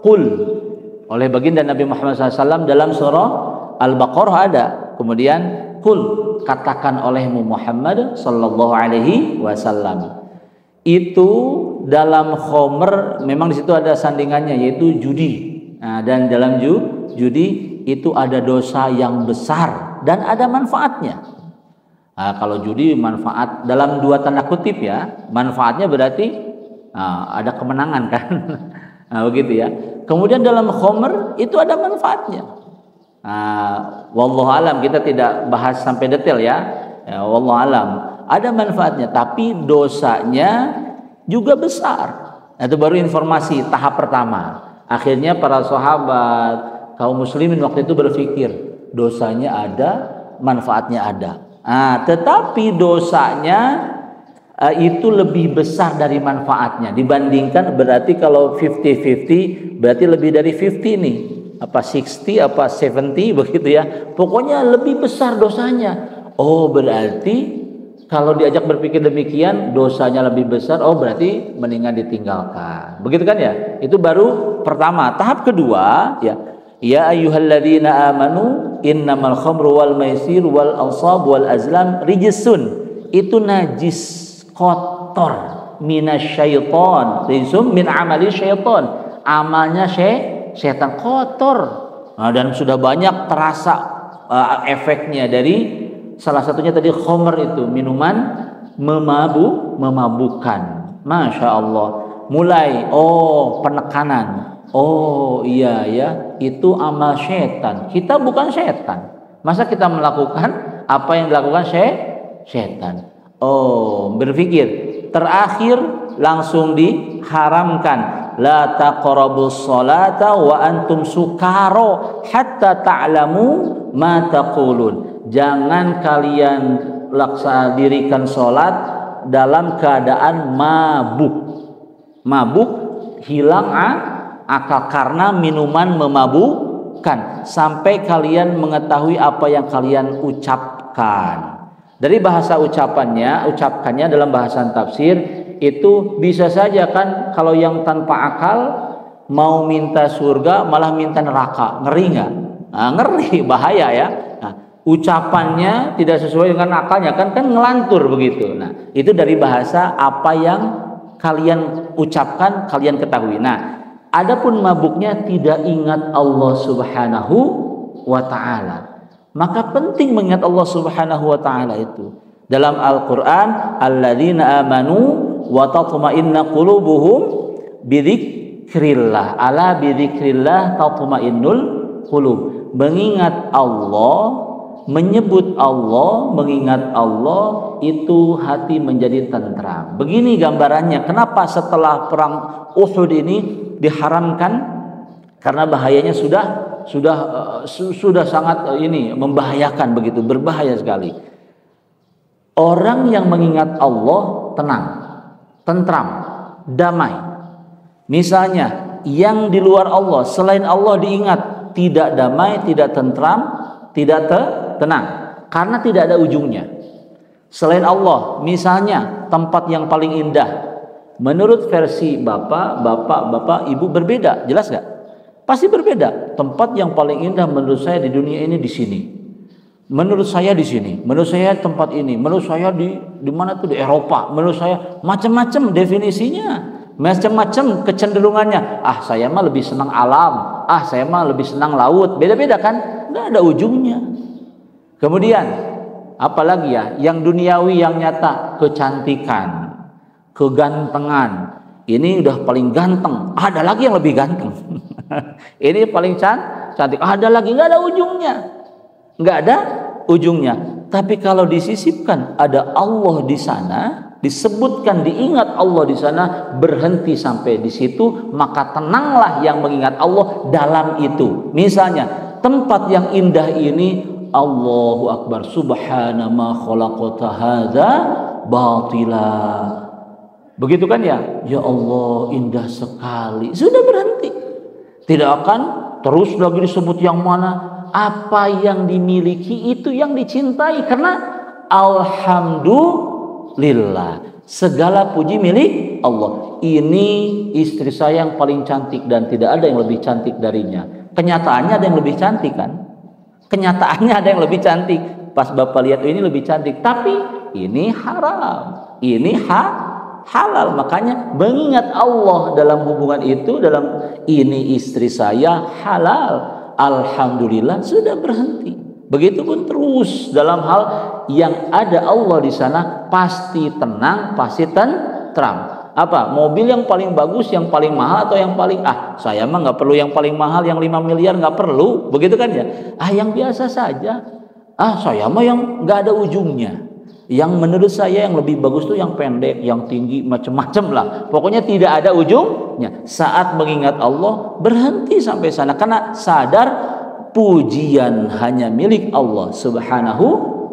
qul oleh baginda Nabi Muhammad SAW dalam surah Al-Baqarah ada. Kemudian qul, katakan olehmu Muhammad sallallahu alaihi wasallam. Itu dalam khamr memang di situ ada sandingannya yaitu judi. Nah, dan dalam judi itu ada dosa yang besar dan ada manfaatnya. Nah, kalau judi manfaat dalam 2 tanda kutip ya, manfaatnya berarti ada kemenangan kan. Nah, begitu ya. Kemudian dalam khamr itu ada manfaatnya. Wallahu alam, kita tidak bahas sampai detail ya. Wallahu alam, ada manfaatnya tapi dosanya juga besar. Itu baru informasi tahap pertama. Akhirnya para sahabat, kaum muslimin waktu itu berpikir dosanya ada, manfaatnya ada. Tetapi dosanya itu lebih besar dari manfaatnya dibandingkan, berarti kalau 50-50 berarti lebih dari 50 nih, apa 60 apa 70 begitu ya, pokoknya lebih besar dosanya. Oh, berarti kalau diajak berpikir demikian dosanya lebih besar, oh berarti mendingan ditinggalkan, begitu kan ya. Itu baru pertama. Tahap kedua ya ayyuhalladzina amanu innamal khamru wal maisir wal ansab wal azlam rijsun, itu najis, kotor, minasyaiton, rijsum min amali syaiton, amalnya setan, kotor. Dan sudah banyak terasa efeknya dari salah satunya tadi khamr, itu minuman memabukkan. Masya Allah, mulai penekanan. Oh iya ya, itu amal setan. Kita bukan setan. Masa kita melakukan apa yang dilakukan setan? Oh, berpikir. Terakhir langsung diharamkan. La taqrabus salata wa antum sukaro hatta ta'lamu ma taqulun. Jangan kalian dirikan salat dalam keadaan mabuk. Mabuk, hilang akal karena minuman memabukkan, sampai kalian mengetahui apa yang kalian ucapkan. Dari bahasa ucapkannya dalam bahasan tafsir itu bisa saja kan, kalau yang tanpa akal mau minta surga malah minta neraka, ngeri nggak? Nah, ngeri, bahaya ya. Nah, ucapannya tidak sesuai dengan akalnya kan ngelantur begitu. Nah, itu dari bahasa apa yang kalian ucapkan, kalian ketahui. Nah, adapun mabuknya tidak ingat Allah Subhanahu wa taala, maka penting mengingat Allah Subhanahu wa taala itu. Dalam Al-Qur'an, alladzina amanu wa tatma'inna qulubuhum bidzikrillah, ala bidzikrillah tatma'innul qulub. Mengingat Allah, menyebut Allah, mengingat Allah, itu hati menjadi tentram. Begini gambarannya, kenapa setelah perang Uhud ini diharamkan, karena bahayanya sudah sangat ini membahayakan, begitu berbahaya sekali. Orang yang mengingat Allah tenang, tentram, damai. Misalnya yang di luar Allah, selain Allah diingat, tidak damai, tidak tentram, tidak tenang, karena tidak ada ujungnya. Selain Allah, misalnya tempat yang paling indah, menurut versi bapak, ibu berbeda, jelas gak? Pasti berbeda. Tempat yang paling indah menurut saya di dunia ini di sini. Menurut saya di sini, menurut saya tempat ini, menurut saya di mana tuh, di Eropa, menurut saya macam-macam definisinya, macam-macam kecenderungannya. Ah, saya mah lebih senang alam, ah saya mah lebih senang laut, beda-beda kan, nggak ada ujungnya. Kemudian apalagi ya, yang duniawi, yang nyata, kecantikan, kegantengan. Ini udah paling ganteng, ada lagi yang lebih ganteng. Ini paling cantik, ada lagi, nggak ada ujungnya. Nggak ada ujungnya. Tapi kalau disisipkan ada Allah di sana, disebutkan, diingat Allah di sana, berhenti sampai di situ, maka tenanglah yang mengingat Allah dalam itu. Misalnya tempat yang indah ini, Allahu Akbar, subhana ma khalaqta hadza batila. Begitu kan ya? Ya Allah, indah sekali. Sudah berhenti. Tidak akan terus lagi disebut yang mana. Apa yang dimiliki itu yang dicintai, karena alhamdulillah, segala puji milik Allah. Ini istri saya yang paling cantik dan tidak ada yang lebih cantik darinya. Kenyataannya ada yang lebih cantik kan? Kenyataannya ada yang lebih cantik. Pas Bapak lihat ini lebih cantik, tapi ini haram, ini halal. Makanya mengingat Allah dalam hubungan itu, dalam ini istri saya halal, alhamdulillah, sudah berhenti. Begitupun terus dalam hal yang ada Allah di sana, pasti tenang, pasti tentram. Apa? Mobil yang paling bagus, yang paling mahal, atau yang paling saya mah nggak perlu yang paling mahal, yang 5 miliar nggak perlu, begitu kan ya? Yang biasa saja. Saya mah yang nggak ada ujungnya. Yang menurut saya yang lebih bagus tuh yang pendek, yang tinggi, macam-macam lah. Pokoknya tidak ada ujungnya. Saat mengingat Allah, berhenti sampai sana, karena sadar pujian hanya milik Allah Subhanahu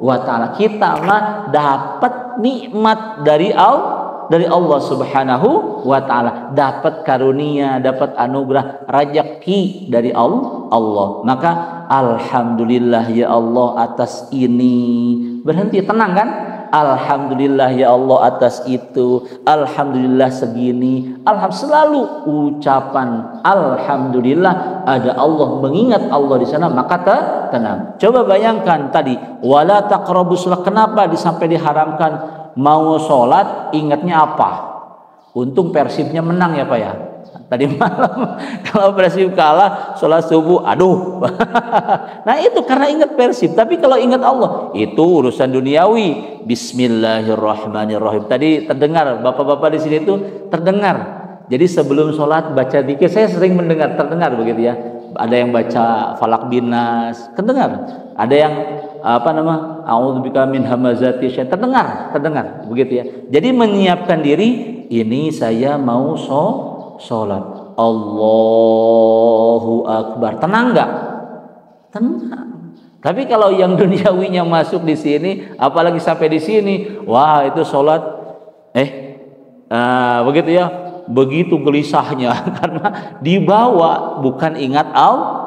wa taala. Kita mah dapat nikmat dari Allah Subhanahu wa taala, dapat karunia, dapat anugerah, rezeki dari Allah. Maka alhamdulillah ya Allah atas ini. Berhenti, tenang kan? Alhamdulillah ya Allah atas itu, alhamdulillah segini, selalu ucapan alhamdulillah, ada Allah, mengingat Allah di sana, maka tenang. Coba bayangkan tadi, wala taqrabus shalah, kenapa sampai diharamkan? Mau sholat ingatnya apa? Untung Persibnya menang ya Pak ya. Tadi malam kalau Persib kalah, sholat subuh, aduh. Nah itu karena ingat Persib. Tapi kalau ingat Allah, itu urusan duniawi. Bismillahirrahmanirrahim. Tadi terdengar, bapak-bapak di sini itu terdengar. Jadi sebelum sholat baca dzikir, saya sering terdengar begitu ya. Ada yang baca Falak Binas, terdengar. Ada yang A'udzubika min hamazati syaitan, terdengar begitu ya. Jadi menyiapkan diri, ini saya mau sholat, Allahu Akbar, tenang nggak? Tenang. Tapi kalau yang duniawinya masuk di sini, apalagi sampai di sini, wah itu sholat, begitu ya, begitu gelisahnya karena dibawa bukan ingat Allah.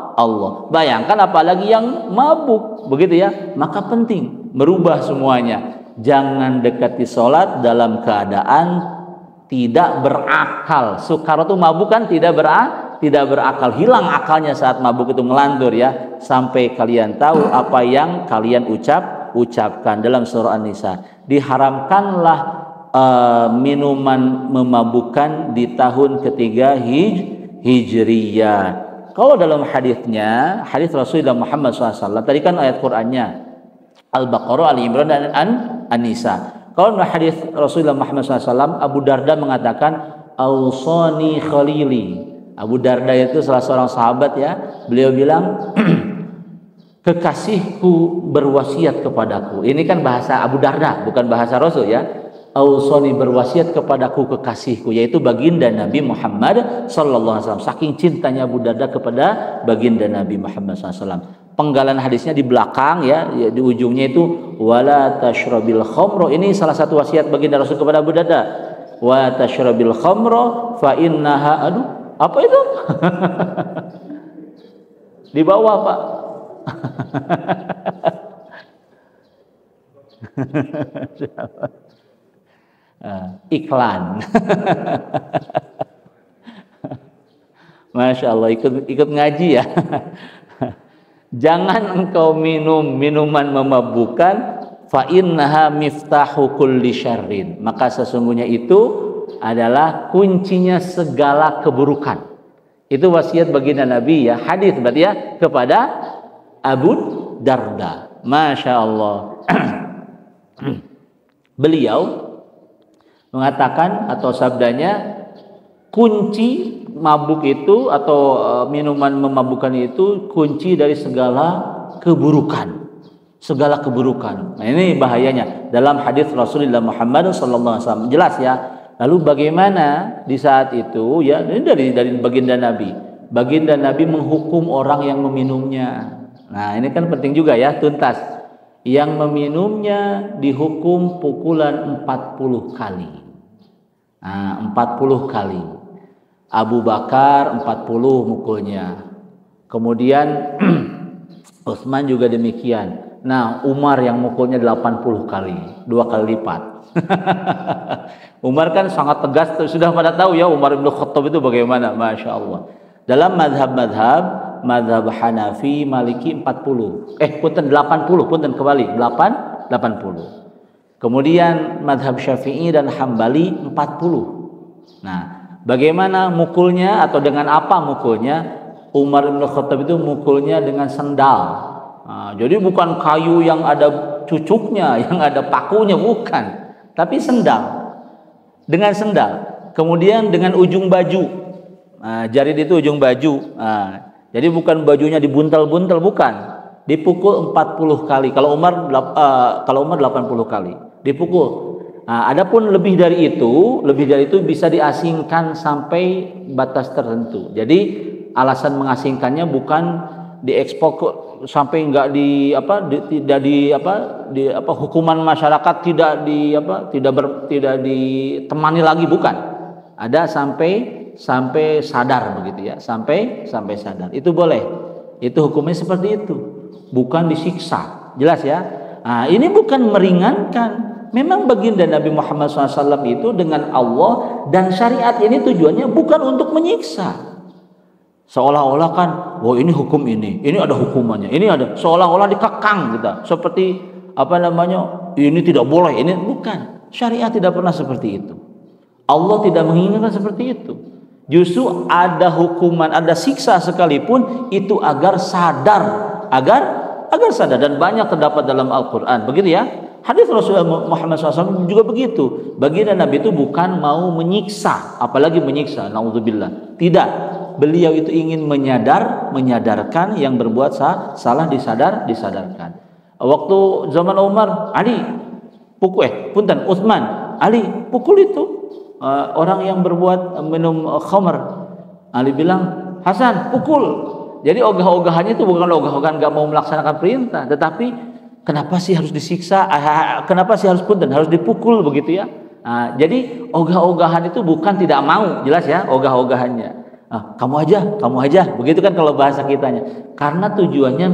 Bayangkan apalagi yang mabuk, begitu ya. Maka penting merubah semuanya. Jangan dekati sholat dalam keadaan tidak berakal. Sukara itu mabuk kan tidak berakal, hilang akalnya saat mabuk itu ngelantur ya. Sampai kalian tahu apa yang kalian ucapkan dalam surah An-Nisa. Diharamkanlah minuman memabukkan di tahun ketiga Hijriyah. Kalau dalam hadisnya, hadis Rasulullah Muhammad SAW, tadi kan ayat Qur'annya Al-Baqarah, Ali Imran dan An-Nisa. Kalau dalam hadis Rasulullah Muhammad SAW, Abu Darda mengatakan, "Ausani khalili." Abu Darda itu salah seorang sahabat ya. Beliau bilang, "Kekasihku berwasiat kepadaku." Ini kan bahasa Abu Darda, bukan bahasa Rasul ya. Ausani berwasiat kepadaku kekasihku, yaitu baginda Nabi Muhammad sallallahu alaihi wasallam. Saking cintanya Abu Darda kepada baginda Nabi Muhammad sallallahu alaihi wasallam. Penggalan hadisnya di belakang ya, di ujungnya itu wala tashrabil khamra. Ini salah satu wasiat baginda Rasul kepada Abu Darda. Wa tashrabil khamra fa innaha, aduh, apa itu? Di bawah, Pak. Iklan. Masya Allah, ikut ngaji ya. Jangan engkau minum minuman memabukkan, fa innaha miftahu kulli syarrin. Maka sesungguhnya itu adalah kuncinya segala keburukan. Itu wasiat baginda Nabi ya, hadis berarti ya, kepada Abu Darda. Masya Allah. Beliau mengatakan atau sabdanya, kunci mabuk itu atau minuman memabukkan itu kunci dari segala keburukan. Segala keburukan. Nah, ini bahayanya dalam hadis Rasulullah Muhammad SAW. Jelas ya. Lalu bagaimana di saat itu ya, ini dari baginda Nabi. Baginda Nabi menghukum orang yang meminumnya. Nah, ini kan penting juga ya, tuntas. Yang meminumnya dihukum pukulan 40 kali. Nah, 40 kali. Abu Bakar 40 mukulnya. Kemudian Utsman juga demikian. Nah, Umar yang mukulnya 80 kali, 2 kali lipat. Umar kan sangat tegas, sudah pada tahu ya Umar bin Khattab itu bagaimana, Masya Allah. Dalam madhab Hanafi, Maliki 40. Punten 80, punten kembali 80. Kemudian madhab Syafi'i dan Hambali 40. Nah, bagaimana mukulnya atau dengan apa mukulnya? Umar bin Khattab itu mukulnya dengan sendal. Nah, jadi bukan kayu yang ada cucuknya, yang ada pakunya, bukan. Tapi sendal. Dengan sendal. Kemudian dengan ujung baju. Nah, jari itu ujung baju. Nah, jadi bukan bajunya dibuntal-buntal, bukan. Dipukul 40 kali. Kalau Umar 80 kali. Dipukul. Nah, adapun lebih dari itu bisa diasingkan sampai batas tertentu. Jadi alasan mengasingkannya bukan diekspor sampai enggak hukuman masyarakat tidak ditemani lagi, bukan. Ada sampai sadar begitu ya, sampai sadar. Itu boleh. Itu hukumnya seperti itu. Bukan disiksa. Jelas ya? Nah, ini bukan meringankan. Memang baginda Nabi Muhammad SAW itu dengan Allah dan syariat ini tujuannya bukan untuk menyiksa. Seolah-olah kan, wah ini hukum ini ada hukumannya, ini ada, seolah-olah dikekang gitu. Seperti ini tidak boleh, ini bukan. Syariat tidak pernah seperti itu. Allah tidak menginginkan seperti itu. Justru ada hukuman, ada siksa sekalipun itu agar sadar, agar sadar, dan banyak terdapat dalam Al-Qur'an. Begitu ya. Hadis Rasulullah Muhammad SAW juga begitu. Baginda Nabi itu bukan mau menyiksa, apalagi menyiksa, naudzubillah. Tidak. Beliau itu ingin menyadarkan yang berbuat salah disadarkan. Waktu zaman Umar, Ali Utsman, Ali pukul itu orang yang berbuat minum khamr. Ali bilang, Hasan pukul. Jadi ogah-ogahannya itu bukan ogah-ogahan gak mau melaksanakan perintah, tetapi kenapa sih harus disiksa? Kenapa sih harus dipukul begitu ya? Nah, jadi ogah-ogahan itu bukan tidak mau, jelas ya ogah-ogahannya. Kamu aja, begitu kan kalau bahasa kitanya. Karena tujuannya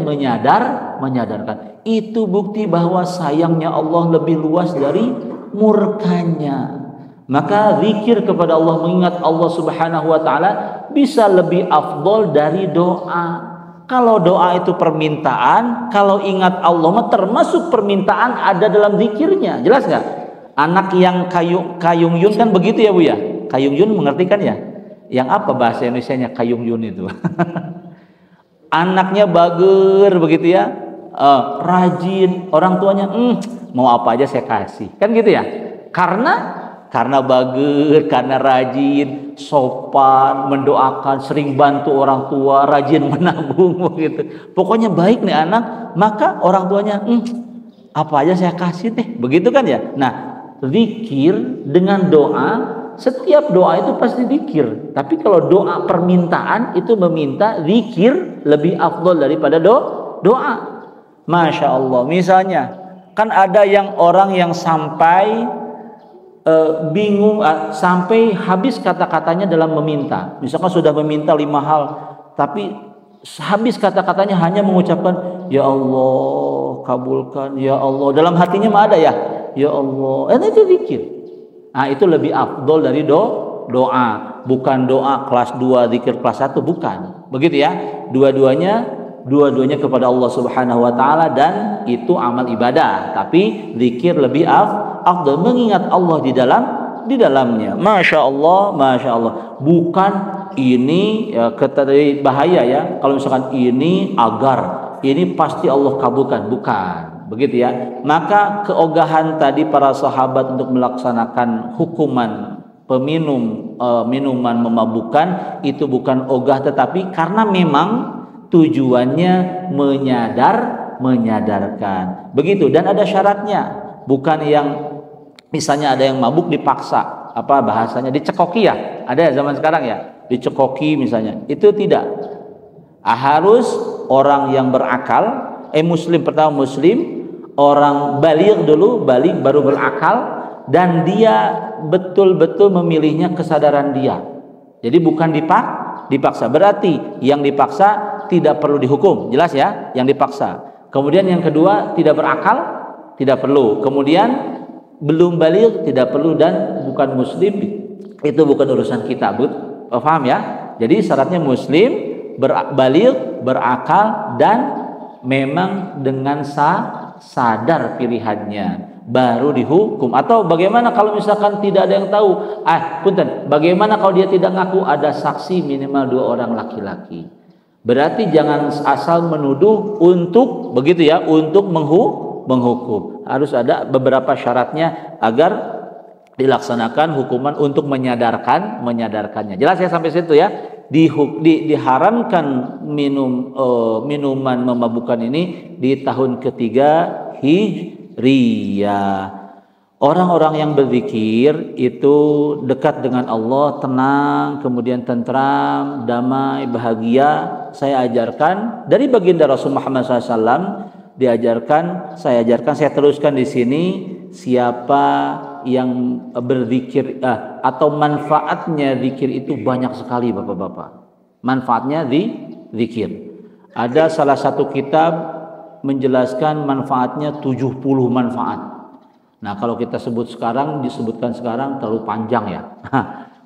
menyadarkan. Itu bukti bahwa sayangnya Allah lebih luas dari murkanya. Maka zikir kepada Allah, mengingat Allah Subhanahu wa taala bisa lebih afdol dari doa. Kalau doa itu permintaan, kalau ingat Allah termasuk permintaan ada dalam zikirnya. Jelas nggak? Anak yang kayung yun kan begitu ya Bu ya? Kayung yun mengerti kan ya? Yang apa bahasa Indonesianya kayung yun itu? Anaknya bager begitu ya, rajin, orang tuanya mau apa aja saya kasih, kan gitu ya? Karena bager, karena rajin, sopan, mendoakan, sering bantu orang tua, rajin menabung begitu. Pokoknya baik nih anak, maka orang tuanya apa aja saya kasih deh, begitu kan ya? Nah, zikir dengan doa, setiap doa itu pasti zikir. Tapi kalau doa permintaan itu meminta zikir lebih afdol daripada doa. Masya Allah. Misalnya, kan ada yang orang yang sampai bingung, sampai habis kata-katanya dalam meminta. Misalkan sudah meminta 5 hal, tapi habis kata-katanya hanya mengucapkan ya Allah kabulkan, ya Allah, dalam hatinya mah ada ya Allah, itu zikir. Nah, itu lebih afdol dari doa, bukan doa kelas 2 zikir kelas 1, bukan begitu ya. Dua-duanya kepada Allah Subhanahu wa taala, dan itu amal ibadah, tapi zikir lebih afdal, mengingat Allah di dalamnya. Masya Allah. Bukan ini ya, bahaya ya kalau misalkan ini ini pasti Allah kabulkan, bukan begitu ya. Maka keogahan tadi para sahabat untuk melaksanakan hukuman peminum minuman memabukkan itu bukan ogah, tetapi karena memang tujuannya menyadarkan begitu, dan ada syaratnya. Bukan yang misalnya ada yang mabuk dipaksa, apa bahasanya, dicekoki ya, ada ya zaman sekarang ya, dicekoki misalnya, itu tidak. Harus orang yang berakal, muslim, pertama muslim, orang baligh dulu, baligh baru berakal, dan dia betul-betul memilihnya kesadaran dia. Jadi bukan dipaksa. Berarti yang dipaksa tidak perlu dihukum, jelas ya, yang dipaksa. Kemudian yang kedua, tidak berakal, tidak perlu. Kemudian belum baligh, tidak perlu, dan bukan muslim, itu bukan urusan kita. Paham ya? Jadi syaratnya muslim, baligh, berakal, dan memang dengan sadar pilihannya, baru dihukum. Atau bagaimana kalau misalkan tidak ada yang tahu? Punten, bagaimana kalau dia tidak ngaku? Ada saksi minimal 2 orang laki-laki. Berarti jangan asal menuduh untuk begitu ya, untuk menghukum. Harus ada beberapa syaratnya agar dilaksanakan hukuman untuk menyadarkannya. Jelas ya sampai situ ya? Diharamkan minuman memabukkan ini di tahun ketiga Hijriyah. Orang-orang yang berzikir itu dekat dengan Allah, tenang, kemudian tentram, damai, bahagia. Saya ajarkan dari baginda Rasul Muhammad SAW, saya teruskan di sini. Siapa yang berzikir atau manfaatnya zikir itu banyak sekali Bapak-bapak. Manfaatnya zikir. Ada salah satu kitab menjelaskan manfaatnya 70 manfaat. Nah, kalau kita disebutkan sekarang terlalu panjang ya.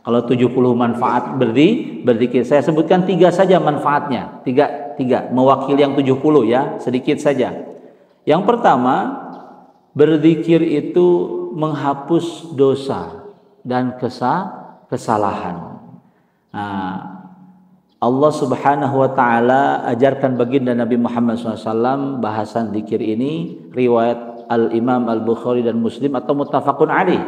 Kalau 70 manfaat berzikir, saya sebutkan 3 saja manfaatnya. 3 mewakili yang 70 ya, sedikit saja. Yang pertama, berzikir itu menghapus dosa dan kesalahan. Nah, Allah Subhanahu wa taala ajarkan baginda Nabi Muhammad SAW bahasan zikir ini, riwayat Al-Imam Al-Bukhari dan Muslim atau muttafaqun alaih.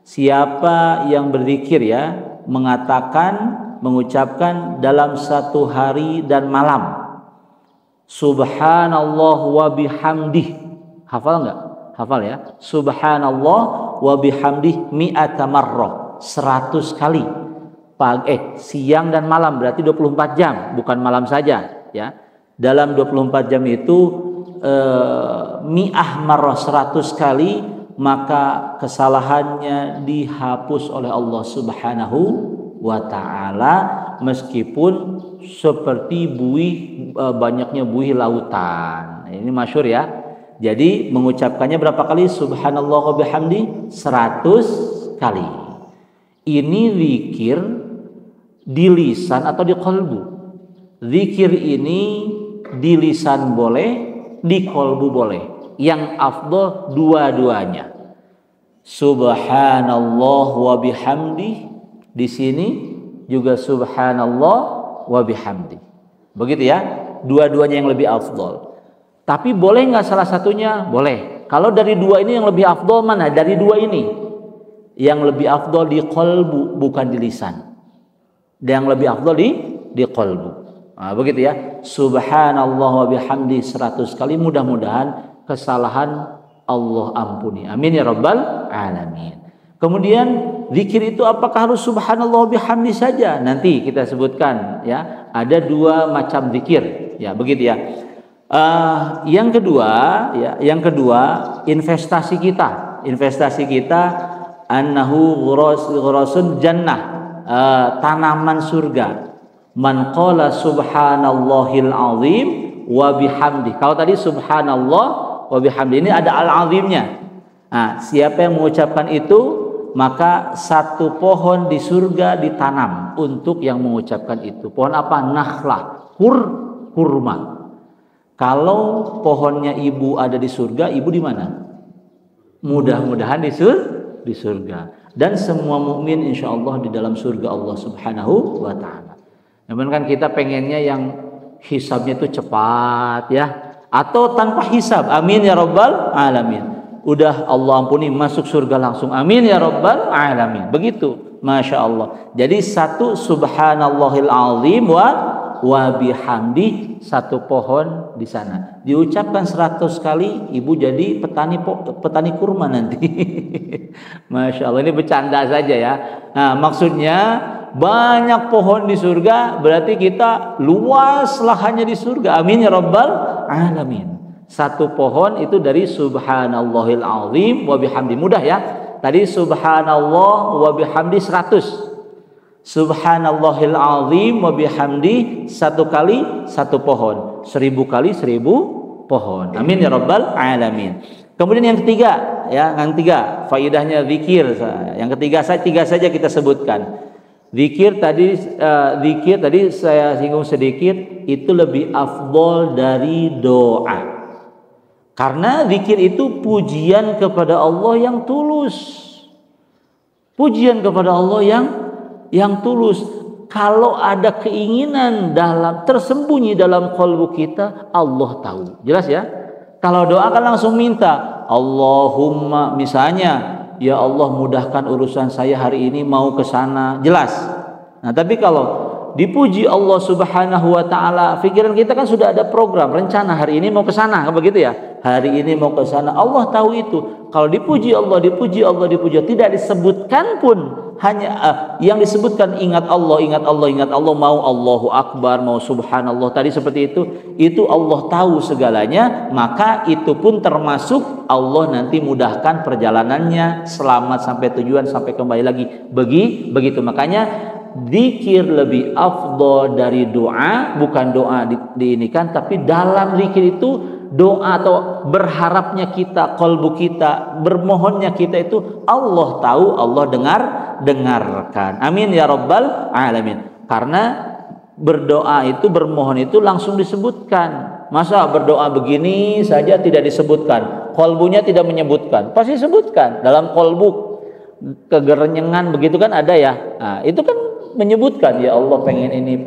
Siapa yang berzikir ya, mengucapkan dalam 1 hari dan malam, Subhanallah wa bihamdih. Hafal enggak? Hafal ya. Subhanallah wa bihamdih mi'ata marrah, 100 kali. Siang dan malam, berarti 24 jam, bukan malam saja ya. Dalam 24 jam itu mi'ah marrah, 100 kali, maka kesalahannya dihapus oleh Allah Subhanahu wa ta'ala, meskipun seperti banyaknya buih lautan. Ini masyhur ya. Jadi mengucapkannya berapa kali? Subhanallah wa bihamdi 100 kali. Ini zikir di lisan atau di qalbu? Zikir ini di lisan boleh, di qalbu boleh. Yang afdal dua-duanya. Subhanallah wa bihamdi, di sini juga subhanallah wa bihamdi. Begitu ya, dua-duanya yang lebih afdal. Tapi boleh nggak salah satunya? Boleh. Kalau dari dua ini yang lebih afdal mana? Dari dua ini yang lebih afdal di qalbu, bukan di lisan. Dan yang lebih afdal di qalbu. Nah, begitu ya. Subhanallah wa bihamdi 100 kali, mudah-mudahan kesalahan Allah ampuni. Amin ya rabbal alamin. Kemudian zikir itu apakah harus subhanallah wa bihamdi saja? Nanti kita sebutkan ya. Ada dua macam zikir. Ya, begitu ya. Yang kedua investasi kita annahu ghurasun jannah, tanaman surga. Man qala subhanallahil azim wa bihamdi. Kalau tadi subhanallah wa bihamdi, ini ada al-azimnya. Nah, siapa yang mengucapkan itu, maka satu pohon di surga ditanam untuk yang mengucapkan itu. Pohon apa? Nakhlah, kurma. Kalau pohonnya ibu ada di surga, ibu di mana? Mudah-mudahan di surga. Dan semua mukmin insyaallah di dalam surga Allah Subhanahu wa taala. Namun kan kita pengennya yang hisabnya itu cepat ya, atau tanpa hisab. Amin ya rabbal alamin. Udah Allah ampuni, masuk surga langsung. Amin ya rabbal alamin. Begitu. Masya Allah. Jadi satu subhanallahil azim wa bihamdi, satu pohon di sana. Diucapkan 100 kali, ibu jadi petani kurma nanti. Masya Allah, ini bercanda saja ya. Nah, maksudnya banyak pohon di surga, berarti kita luas lahannya di surga. Amin ya rabbal alamin. Satu pohon itu dari subhanallahil azim wa bihamdi. Mudah ya. Tadi subhanallah wa bihamdi 100. Subhanallahil azim wa bihamdi, satu kali satu pohon, 1000 kali 1000 pohon. Amin ya rabbal alamin. Kemudian yang ketiga ya, faidahnya zikir. Yang tiga saja kita sebutkan. Zikir tadi saya singgung sedikit, itu lebih afdol dari doa. Karena zikir itu pujian kepada Allah yang tulus. Pujian kepada Allah yang tulus. Kalau ada keinginan tersembunyi dalam kalbu kita, Allah tahu. Jelas ya? Kalau doa kan langsung minta, Allahumma misalnya, ya Allah mudahkan urusan saya hari ini, mau ke sana. Jelas. Nah, tapi kalau dipuji Allah Subhanahu wa taala, pikiran kita kan sudah ada program, rencana hari ini mau ke sana, begitu ya? Hari ini mau ke sana. Allah tahu itu. Kalau dipuji Allah, tidak disebutkan pun, hanya yang disebutkan ingat Allah, mau Allahu Akbar, mau Subhanallah tadi seperti itu Allah tahu segalanya, maka itu pun termasuk Allah nanti mudahkan perjalanannya, selamat sampai tujuan, sampai kembali lagi. Begitu makanya zikir lebih afdol dari doa. Bukan doa diinikan, tapi dalam zikir itu doa atau berharapnya kita, kalbu kita, bermohonnya kita itu Allah tahu, Allah dengarkan. Amin ya rabbal alamin. Karena berdoa itu, bermohon itu langsung disebutkan. Masa berdoa begini saja tidak disebutkan, kalbunya tidak menyebutkan? Pasti sebutkan dalam kalbu. Kegerenyengan begitu kan ada ya. Nah, itu kan menyebutkan, ya Allah pengen ini,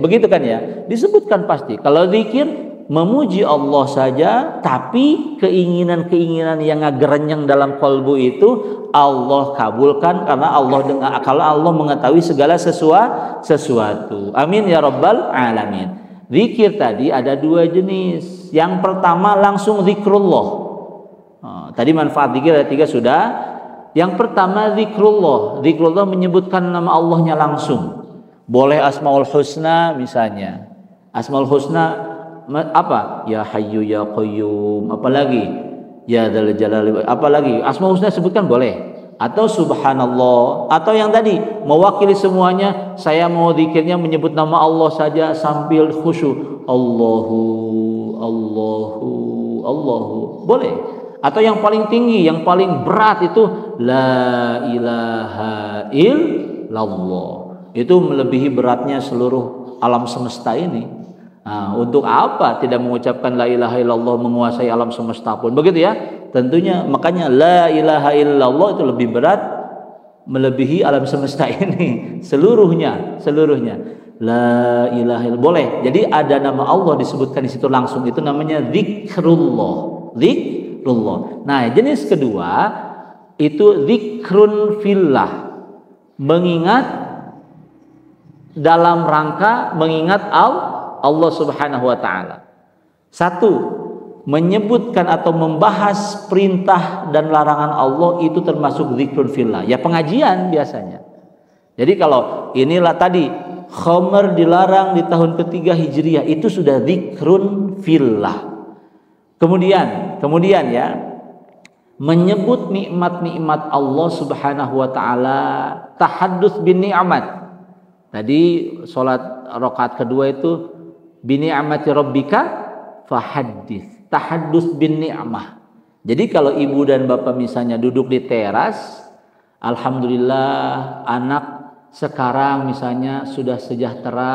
begitu kan ya, disebutkan pasti. Kalau zikir memuji Allah saja, tapi keinginan-keinginan yang ngegerenyeng dalam kalbu itu Allah kabulkan, karena Allah dengar, kalau Allah mengetahui segala sesuatu. Amin ya rabbal alamin. Zikir tadi ada dua jenis. Yang pertama langsung zikrullah. Tadi manfaat zikir ada 3 sudah. Yang pertama zikrullah. Zikrullah menyebutkan nama Allahnya langsung. Boleh Asmaul Husna misalnya. Asmaul Husna apa? Ya Hayyu ya Qayyum, apalagi ya Dzal Jalali, apalagi Asmaul Husna sebutkan boleh. Atau subhanallah, atau yang tadi mewakili semuanya, saya mau zikirnya menyebut nama Allah saja sambil khusyuk. Allahu boleh. Atau yang paling tinggi, yang paling berat itu la ilaha illallah. Itu melebihi beratnya seluruh alam semesta ini. Nah, untuk apa tidak mengucapkan la ilaha illallah menguasai alam semesta pun? Begitu ya. Tentunya makanya la ilaha illallah itu lebih berat, melebihi alam semesta ini seluruhnya. La ilaha illallah. Boleh. Jadi ada nama Allah disebutkan di situ langsung, itu namanya zikrullah. Nah, jenis kedua itu zikrun fillah. Mengingat dalam rangka mengingat Allah Subhanahu wa taala. Satu, menyebutkan atau membahas perintah dan larangan Allah itu termasuk zikrun fillah. Ya pengajian biasanya. Jadi kalau inilah tadi khamr dilarang di tahun ketiga Hijriah, itu sudah zikrun fillah. Kemudian ya, menyebut nikmat-nikmat Allah Subhanahu wa taala, tahaddus bin ni'mat. Tadi salat rakaat kedua itu bi ni'mati rabbika fahaddits, tahaddus bin ni'mah. Jadi kalau ibu dan bapak misalnya duduk di teras, alhamdulillah anak sekarang misalnya sudah sejahtera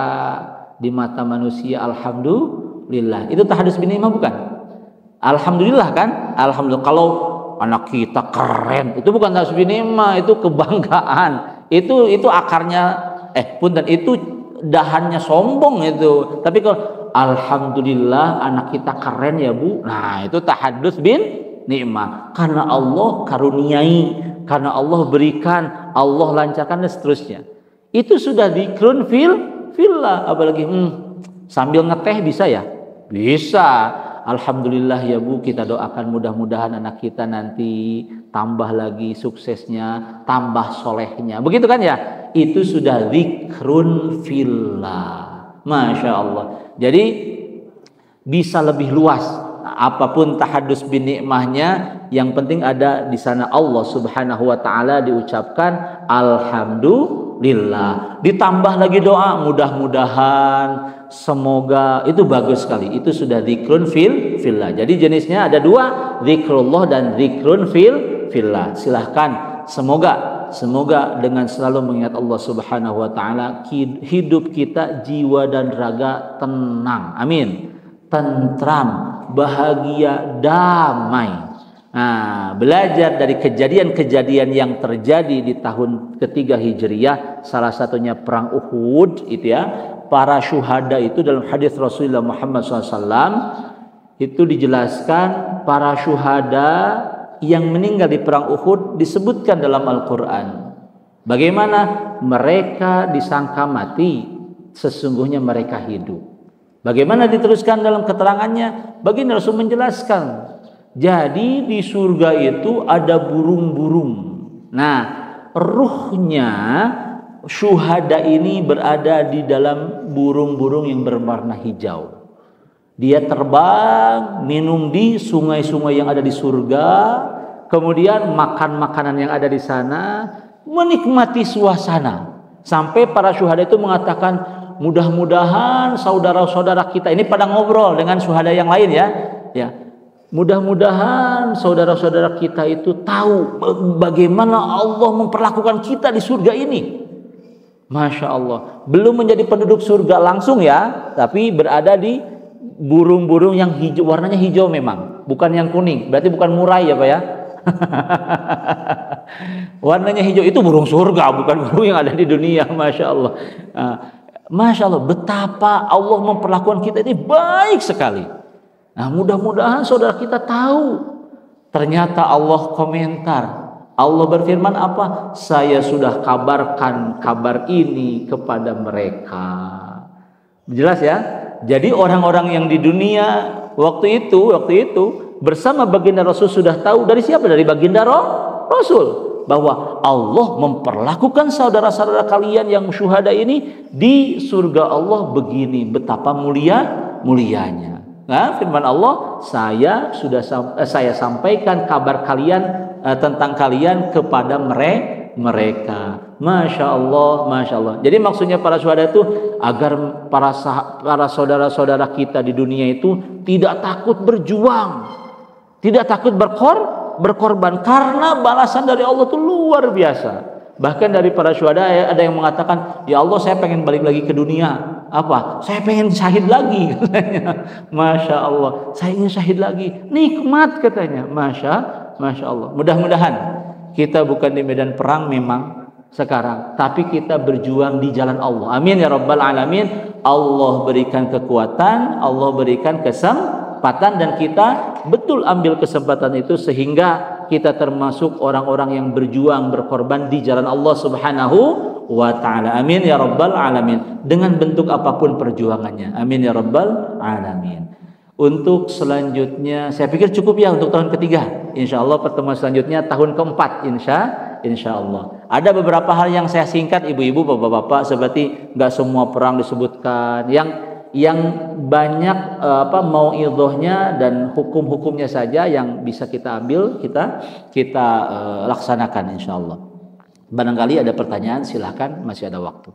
di mata manusia, alhamdulillah. Itu tahaddus bin ni'mah bukan? Alhamdulillah kan? Alhamdulillah. Kalau anak kita keren, itu bukan tahaddus bin ni'mah, itu kebanggaan. Itu akarnya punten, itu dahannya sombong itu. Tapi kalau alhamdulillah anak kita keren ya Bu, nah itu tahaddus bin ni'mah. Karena Allah karuniai, karena Allah berikan, Allah lancarkan dan seterusnya. Itu sudah zikrun fillah. Apalagi sambil ngeteh bisa ya? Bisa. Alhamdulillah ya Bu, kita doakan mudah-mudahan anak kita nanti tambah lagi suksesnya, tambah solehnya. Begitu kan ya? Itu sudah zikrun fillah. Masya Allah. Jadi bisa lebih luas. Apapun tahaddus bin nikmahnya, yang penting ada di sana Allah Subhanahu wa taala diucapkan alhamdulillah. Ditambah lagi doa, mudah-mudahan, semoga, itu bagus sekali. Itu sudah zikrun fillah. Jadi jenisnya ada dua, zikrullah dan zikrun fillah. Silahkan, semoga dengan selalu mengingat Allah Subhanahu wa taala, hidup kita, jiwa dan raga tenang. Amin. Tentram, bahagia, damai. Nah, belajar dari kejadian-kejadian yang terjadi di tahun ketiga Hijriah, salah satunya perang Uhud itu ya. Para syuhada itu dalam hadis Rasulullah Muhammad SAW itu dijelaskan, para syuhada yang meninggal di perang Uhud disebutkan dalam Al-Quran. Bagaimana mereka disangka mati, sesungguhnya mereka hidup. Bagaimana diteruskan dalam keterangannya? Baginda Rasul menjelaskan, jadi di surga itu ada burung-burung. Nah, ruhnya syuhada ini berada di dalam burung-burung yang berwarna hijau. Dia terbang, minum di sungai-sungai yang ada di surga, kemudian makan makanan yang ada di sana, menikmati suasana. Sampai para syuhada itu mengatakan, mudah-mudahan saudara-saudara kita ini pada ngobrol dengan syuhada yang lain ya. Mudah-mudahan saudara-saudara kita itu tahu bagaimana Allah memperlakukan kita di surga ini. Masya Allah. Belum menjadi penduduk surga langsung ya, tapi berada di burung-burung yang hijau, warnanya hijau memang, bukan yang kuning. Berarti bukan murai ya Pak ya. Warnanya hijau itu burung surga, bukan burung yang ada di dunia. Masya Allah. Masya Allah, betapa Allah memperlakukan kita ini baik sekali. Nah, mudah-mudahan saudara kita tahu. Ternyata Allah komentar. Allah berfirman apa? Saya sudah kabarkan kabar ini kepada mereka. Jelas ya? Jadi orang-orang yang di dunia waktu itu bersama baginda Rasul sudah tahu dari siapa? Dari baginda Rasul. Bahwa Allah memperlakukan saudara-saudara kalian yang syuhada ini di surga Allah begini, betapa mulianya. Nah, firman Allah, saya sampaikan kabar kalian tentang kalian kepada mereka. Masya Allah. Jadi maksudnya para syuhada itu agar para saudara-saudara kita di dunia itu tidak takut berjuang, tidak takut berkorban karena balasan dari Allah itu luar biasa. Bahkan dari para syuhada ada yang mengatakan, ya Allah saya pengen balik lagi ke dunia. Apa? Saya pengen syahid lagi katanya. Masya Allah, saya ingin syahid lagi. Nikmat katanya. Masya Allah. Mudah-mudahan kita bukan di medan perang memang sekarang, tapi kita berjuang di jalan Allah. Amin ya rabbal alamin. Allah berikan kekuatan, Allah berikan kesempatan, dan kita betul ambil kesempatan itu sehingga kita termasuk orang-orang yang berjuang berkorban di jalan Allah Subhanahu wa taala. Amin ya rabbal alamin. Dengan bentuk apapun perjuangannya. Amin ya rabbal alamin. Untuk selanjutnya saya pikir cukup ya untuk tahun ketiga. Insyaallah pertemuan selanjutnya tahun keempat insyaallah. Ada beberapa hal yang saya singkat ibu-ibu, bapak-bapak, seperti nggak semua perang disebutkan. Yang banyak mauidhahnya dan hukum-hukumnya saja yang bisa kita ambil, kita laksanakan insyaallah. Barangkali ada pertanyaan, silahkan, masih ada waktu.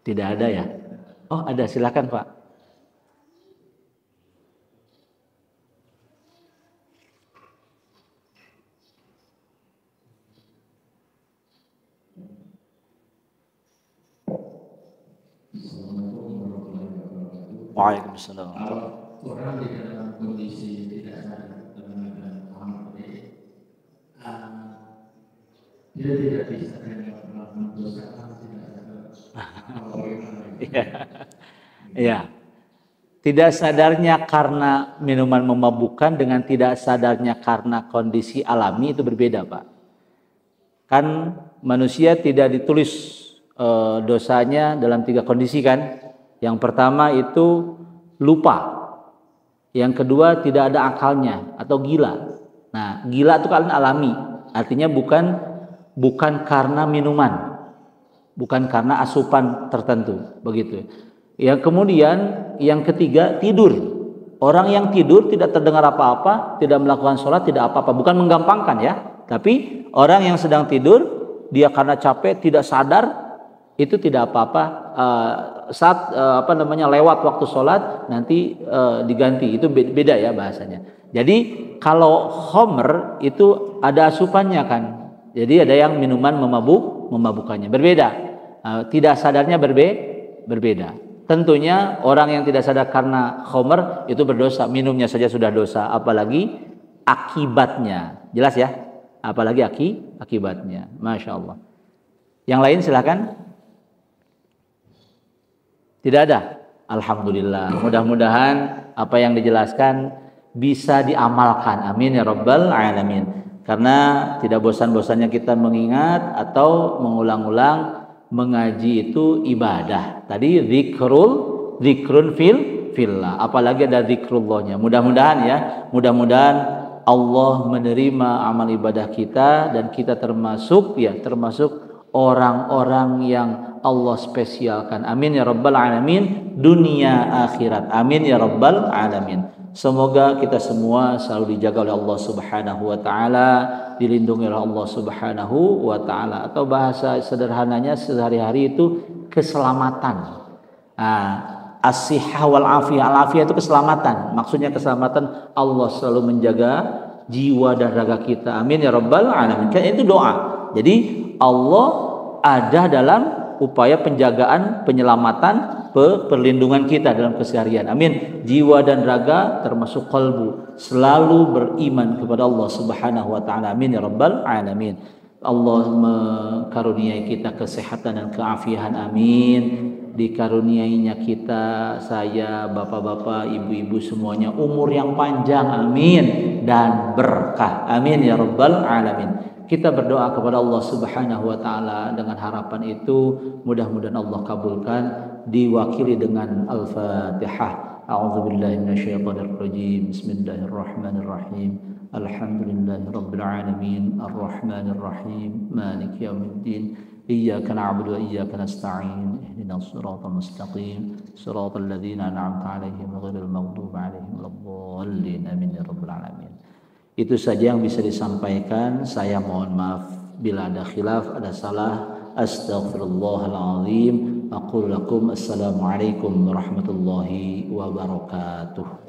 Tidak ada ya? Oh ada, silahkan Pak. Waalaikumsalam. Kalau orang di dalam kondisi tidak sadar dengan amal baik, dia tidak bisa dengan mendosakan tidak sadar. Iya. Tidak sadarnya karena minuman memabukkan dengan tidak sadarnya karena kondisi alami itu berbeda, Pak. Kan manusia tidak ditulis dosanya dalam 3 kondisi kan? Yang pertama itu lupa. Yang kedua tidak ada akalnya atau gila. Nah, gila itu kan alami. Artinya bukan karena minuman. Bukan karena asupan tertentu, begitu. Yang kemudian yang ketiga tidur. Orang yang tidur tidak terdengar apa-apa, tidak melakukan sholat, tidak apa-apa. Bukan menggampangkan ya. Tapi orang yang sedang tidur, dia karena capek tidak sadar, itu tidak apa-apa. Saat lewat waktu sholat nanti diganti, itu beda ya bahasanya. Jadi kalau khamr itu ada asupannya kan, jadi ada yang minuman memabukkannya berbeda, tidak sadarnya berbeda. Tentunya orang yang tidak sadar karena khamr itu berdosa, minumnya saja sudah dosa, apalagi akibatnya. Jelas ya, apalagi akibatnya. Masya Allah. Yang lain silakan. Tidak ada. Alhamdulillah. Mudah-mudahan apa yang dijelaskan bisa diamalkan. Amin ya rabbal alamin. Karena tidak bosan-bosannya kita mengingat atau mengulang-ulang mengaji itu ibadah. Tadi zikrun fillah. Apalagi ada zikrullahnya. Mudah-mudahan ya. Mudah-mudahan Allah menerima amal ibadah kita dan kita termasuk orang-orang yang Allah spesialkan. Amin ya rabbal alamin, dunia akhirat. Amin ya rabbal alamin. Semoga kita semua selalu dijaga oleh Allah Subhanahu wa taala, dilindungi oleh Allah Subhanahu wa taala, atau bahasa sederhananya sehari-hari itu keselamatan. As-sihah wal afiyah. Al-afiyah itu keselamatan. Maksudnya keselamatan, Allah selalu menjaga jiwa dan raga kita. Amin ya rabbal alamin. Kan itu doa. Jadi Allah ada dalam upaya penjagaan, penyelamatan, perlindungan kita dalam keseharian. Amin. Jiwa dan raga termasuk qalbu selalu beriman kepada Allah Subhanahu wa taala. Amin ya rabbal alamin. Allah mengaruniai kita kesehatan dan keafian. Amin. Dikaruniainya kita, saya, bapak-bapak, ibu-ibu semuanya umur yang panjang. Amin. Dan berkah. Amin ya rabbal alamin. Kita berdoa kepada Allah Subhanahu wa taala dengan harapan itu, mudah-mudahan Allah kabulkan, diwakili dengan Al-Fatihah. A'udzubillahi minasyaitonirrajim. Bismillahirrahmanirrahim. Alhamdulillahirabbil alamin, arrahmanirrahim, maliki yaumiddin. Iyyaka na'budu wa iyyaka nasta'in. Ihdinas siratal mustaqim, siratal ladzina an'amta 'alaihim ghairil maghdubi 'alaihim waladdallin. Amin ya rabbal alamin. Itu saja yang bisa disampaikan. Saya mohon maaf bila ada khilaf, ada salah. Astaghfirullahaladzim. aqul lakum assalamualaikum warahmatullahi wabarakatuh.